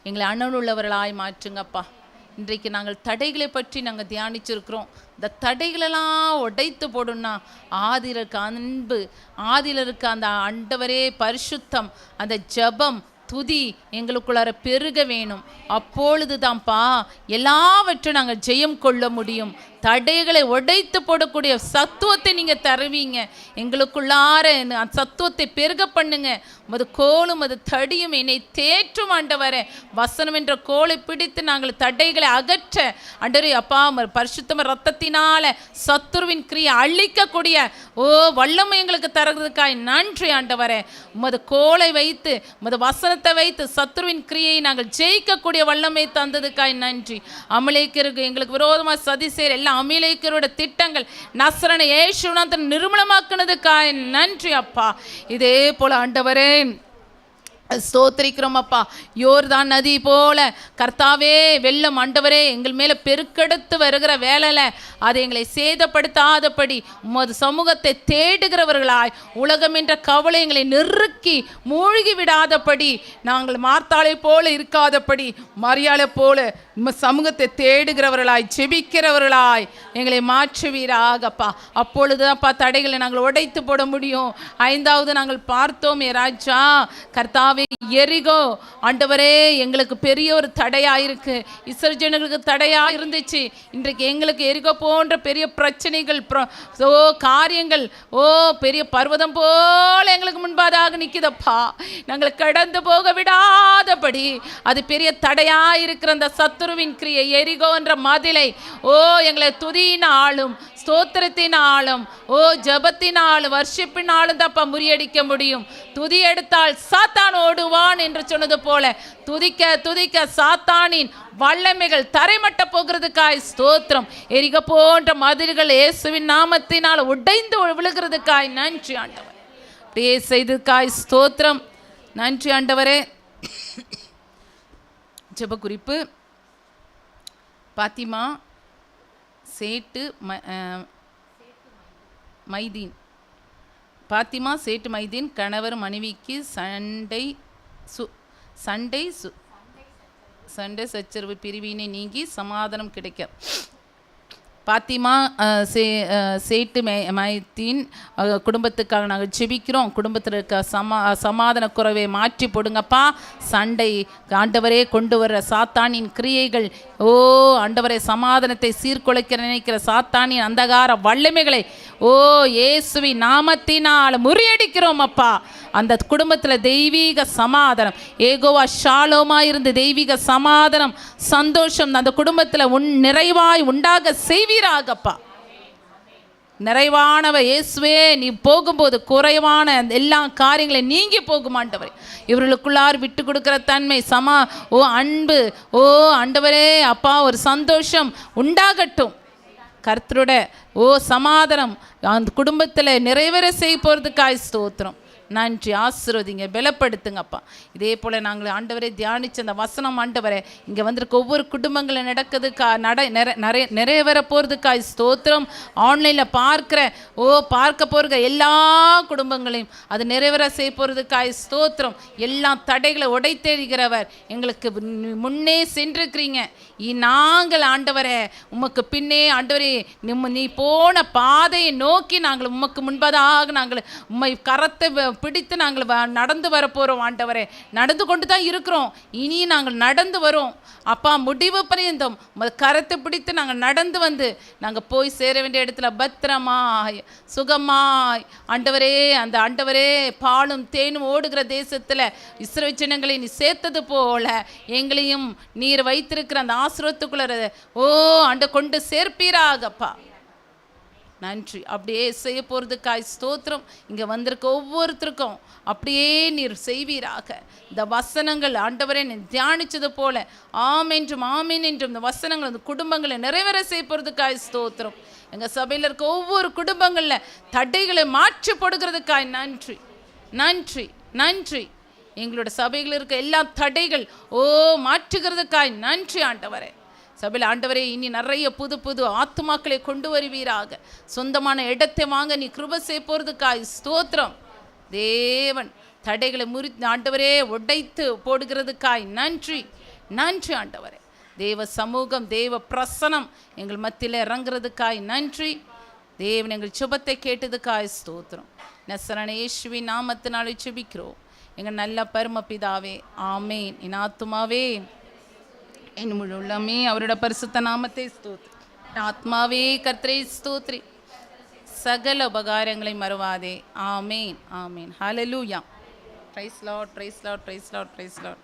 எங்களை அனல் உள்ளவர்களாய் மாற்றுங்கப்பா. இன்றைக்கு நாங்கள் தடைகளை பற்றி நாங்கள் தியானிச்சிருக்கிறோம். இந்த தடைகளெல்லாம் உடைத்து போடும்னா ஆதியில் இருக்க அன்பு, ஆதியில் இருக்க அந்த ஆண்டவரே பரிசுத்தம், அந்த ஜெபம் துதி எங்களுக்குள்ளார பெருக வேணும். அப்பொழுது தான்ப்பா எல்லாவற்றையும் நாங்கள் ஜெயம் கொள்ள முடியும். தடைகளை உடைத்து போடக்கூடிய சத்துவத்தை நீங்கள் தருவீங்க. எங்களுக்குள்ளார சத்துவத்தை பெருக பண்ணுங்க. மது கோலும் அது தடியும் என்னை தேற்றும் ஆண்டவரே. வசனம் என்ற கோலை பிடித்து நாங்கள் தடைகளை அகற்ற ஆண்டவரே அப்பா பரிசுத்தம ரத்தத்தினால சத்துருவின் கிரியை அழிக்கக்கூடிய வல்லமை எங்களுக்கு தருவதற்காய் நன்றி ஆண்டவரே. உமது கோலை வைத்து உமது வசனத்தை வைத்து சத்துருவின் கிரியை நாங்கள் ஜெயிக்கக்கூடிய வல்லமை தந்ததுக்காய் நன்றி. அமலேக்கருக்கு எங்களுக்கு விரோதமாக சதி செய்கிற எல்லா அமலேக்கரோட திட்டங்கள் நசரனை இயேசுநாதன் நிர்மூலமாக்குனதுக்காய் நன்றி அப்பா. இதே போல ஆண்டவரே ஸ்தோத்திரிக்கிறோம் அப்பா. யோர்தான் நதி போல கர்த்தாவே வெள்ளம் ஆண்டவரே எங்கள் மேலே பெருக்கெடுத்து வருகிற வேலையில் அதை எங்களை சேதப்படுத்தாதபடி உமது சமூகத்தை தேடுகிறவர்களாய் உலகம் என்ற கவலை எங்களை நெருக்கி மூழ்கி விடாதபடி நாங்கள் மார்த்தாளை போல இருக்காதபடி மரியாதை போல நம்ம சமூகத்தை தேடுகிறவர்களாய் ஜெபிக்கிறவர்களாய் எங்களை மாற்றுவீராகப்பா. அப்பொழுதுதான்ப்பா தடைகளை நாங்கள் உடைத்து போட முடியும். 5வது நாங்கள் பார்த்தோம் ராஜா கர்த்தாவே எரிகோ ஆண்டவரே எங்களுக்கு பெரிய ஒரு தடையாயிருக்கு. இஸ்ரவேல் ஜனங்களுக்கு தடையா இருந்துச்சு. இன்றைக்கு எங்களுக்கு எரிகோ போன்ற பெரிய பிரச்சனைகள் காரியங்கள் பெரிய பர்வதம் போல எங்களுக்கு முன்பாதாக நிற்குதப்பா. நாங்கள் கடந்து போக விடாதபடி அது பெரிய தடையாயிருக்கிற அந்த சத்துருவின் கிரியை எரிகோ என்ற மதிலை எங்களை துதியினாலும் ஸ்தோத்திரத்தினாலும் ஜபத்தினாலும் வர்ஷிப்பினாலும் தப்பா முறியடிக்க முடியும். துதி எடுத்தால் சாத்தான் ஓடுவான் என்று சொன்னது போல துதிக்க துதிக்க சாத்தானின் வல்லமைகள் தரைமட்ட போகிறதுக்காய் ஸ்தோத்திரம். எரிக போன்ற மதில்கள் இயேசுவின் நாமத்தினால் உடைந்து விழுகிறதுக்காய் நன்றி ஆண்டவர். அப்படியே செய்ததுக்காய் ஸ்தோத்திரம். நன்றி ஆண்டவரே. ஜெப குறிப்பு பாத்திமா சேட்டு மைதீன். பாத்திமா சேட்டு மைதீன் கணவர் மனைவிக்கு சண்டை சச்சரவு பிரிவினை நீங்கி சமாதானம் கிடைக்க. பாத்திமா சேட்டு மைதீன் குடும்பத்துக்காக நாங்கள் ஜெபிக்கிறோம். குடும்பத்தில் இருக்க சமாதான குறைவை மாற்றி போடுங்கப்பா. சண்டை ஆண்டவரே கொண்டு வர்ற சாத்தானின் கிரியைகள் ஆண்டவரே சமாதானத்தை சீர்குலைக்க நினைக்கிற சாத்தானின் அந்தகார வல்லமைகளை இயேசுவின் நாமத்தினால் முறியடிக்கிறோம் அப்பா. அந்த குடும்பத்தில் தெய்வீக சமாதானம் ஏகோவா ஷாலோமா இருந்து தெய்வீக சமாதானம் சந்தோஷம் அந்த குடும்பத்தில் நிறைவாய் உண்டாக செய்வீராகப்பா. நிறைவானவ இயேசுவே நீ போகும்போது குறைவான எல்லா காரியங்களையும் நீங்கி போகுமாண்டவரே. இவர்களுக்குள்ளார் விட்டு கொடுக்கிற தன்மை அன்பு ஆண்டவரே அப்பா ஒரு சந்தோஷம் உண்டாகட்டும். கர்த்தரோட சமாதானம் அந்த குடும்பத்தில் நிறைவேற செய்ய போகிறதுக்காய் ஸ்தோத்திரம். நன்றி. ஆசீர்வதிங்க, பலப்படுத்துங்கப்பா. இதே போல் நாங்கள் ஆண்டவரே தியானித்த அந்த வசனம் ஆண்டவரே இங்கே வந்திருக்க ஒவ்வொரு குடும்பங்களில் நடக்குதுக்கா நிறைவேற போகிறதுக்காய் ஸ்தோத்திரம். ஆன்லைனில் பார்க்க போகிற எல்லா குடும்பங்களையும் அது நிறைவேற செய்ய போகிறதுக்காய் ஸ்தோத்திரம். எல்லா தடைகளை உடைத்தெறிகிறவர் எங்களுக்கு முன்னே சென்றிருக்கிறீங்க. நாங்கள் ஆண்டவரே உமக்கு பின்னே ஆண்டவரே நீ போன பாதையை நோக்கி நாங்கள் உமக்கு முன்பதாக நாங்கள் உம்மை கரத்தை பிடித்து நாங்கள் நடந்து வர போகிறோம் ஆண்டவரே. நடந்து கொண்டு தான் இருக்கிறோம், இனி நாங்கள் நடந்து வரோம் அப்பா. முடிவு பரியந்தம் கரத்தை பிடித்து நாங்கள் நடந்து வந்து நாங்கள் போய் சேர வேண்டிய இடத்துல பத்திரமாய் சுகமாய் ஆண்டவரே, அந்த ஆண்டவரே பாலும் தேனும் ஓடுகிற தேசத்தில் இஸ்ரவேல் ஜனங்களை நீ சேர்த்தது போல எங்களையும் நீர் வைத்திருக்கிற அந்த ஆசீர்வாதத்துக்குள்ள ஆண்ட கொண்டு சேர்ப்பீராகப்பா. நன்றி. அப்படியே செய்ய போகிறதுக்காய் ஸ்தோத்திரம். இங்கே வந்திருக்க ஒவ்வொருத்தருக்கும் அப்படியே நீர் செய்வீராக. இந்த வசனங்கள் ஆண்டவரே நீ தியானித்தது போல ஆமென்றும் ஆமீன் என்றும் இந்த வசனங்கள் அந்த குடும்பங்களை நிறைவேற செய்ய போகிறதுக்காய் ஸ்தோத்திரம். எங்கள் சபையில் இருக்க ஒவ்வொரு குடும்பங்களில் தடைகளை மாற்றி போடுகிறதுக்காய் நன்றி நன்றி நன்றி. எங்களோட சபைகளில் இருக்க எல்லா தடைகள் மாற்றுகிறதுக்காய் நன்றி ஆண்டவரே. சபையில் ஆண்டவரே இனி நிறைய புது புது ஆத்துமாக்களை கொண்டு வருவீராக. சொந்தமான இடத்தை வாங்க நீ கிருபை செய்ய போகிறதுக்காய் ஸ்தோத்திரம். தேவன் தடைகளை ஆண்டவரே உடைத்து போடுகிறதுக்காய் நன்றி நன்றி ஆண்டவரே. தேவ சமூகம் தேவ பிரசனம் எங்கள் மத்தியில் இறங்குறதுக்காய் நன்றி. தேவன் எங்கள் சுபத்தை கேட்டதுக்காய் ஸ்தோத்திரம். நசரேயனான இயேசுவின் நாமத்தினால் ஜெபிக்கிறோம் எங்கள் நல்ல பரமபிதாவே, ஆமேன். என் ஆத்துமாவே என் முழு உள்ளமே அவரோட பரிசுத்த நாமத்தை ஸ்தோத்திரி. ஆத்மாவே கர்த்தரை ஸ்தோத்திரி, சகல உபகாரங்களை மறவாதே. ஆமேன் ஆமேன். ஹல்லேலூயா. Praise Lord, praise Lord, praise Lord, praise Lord.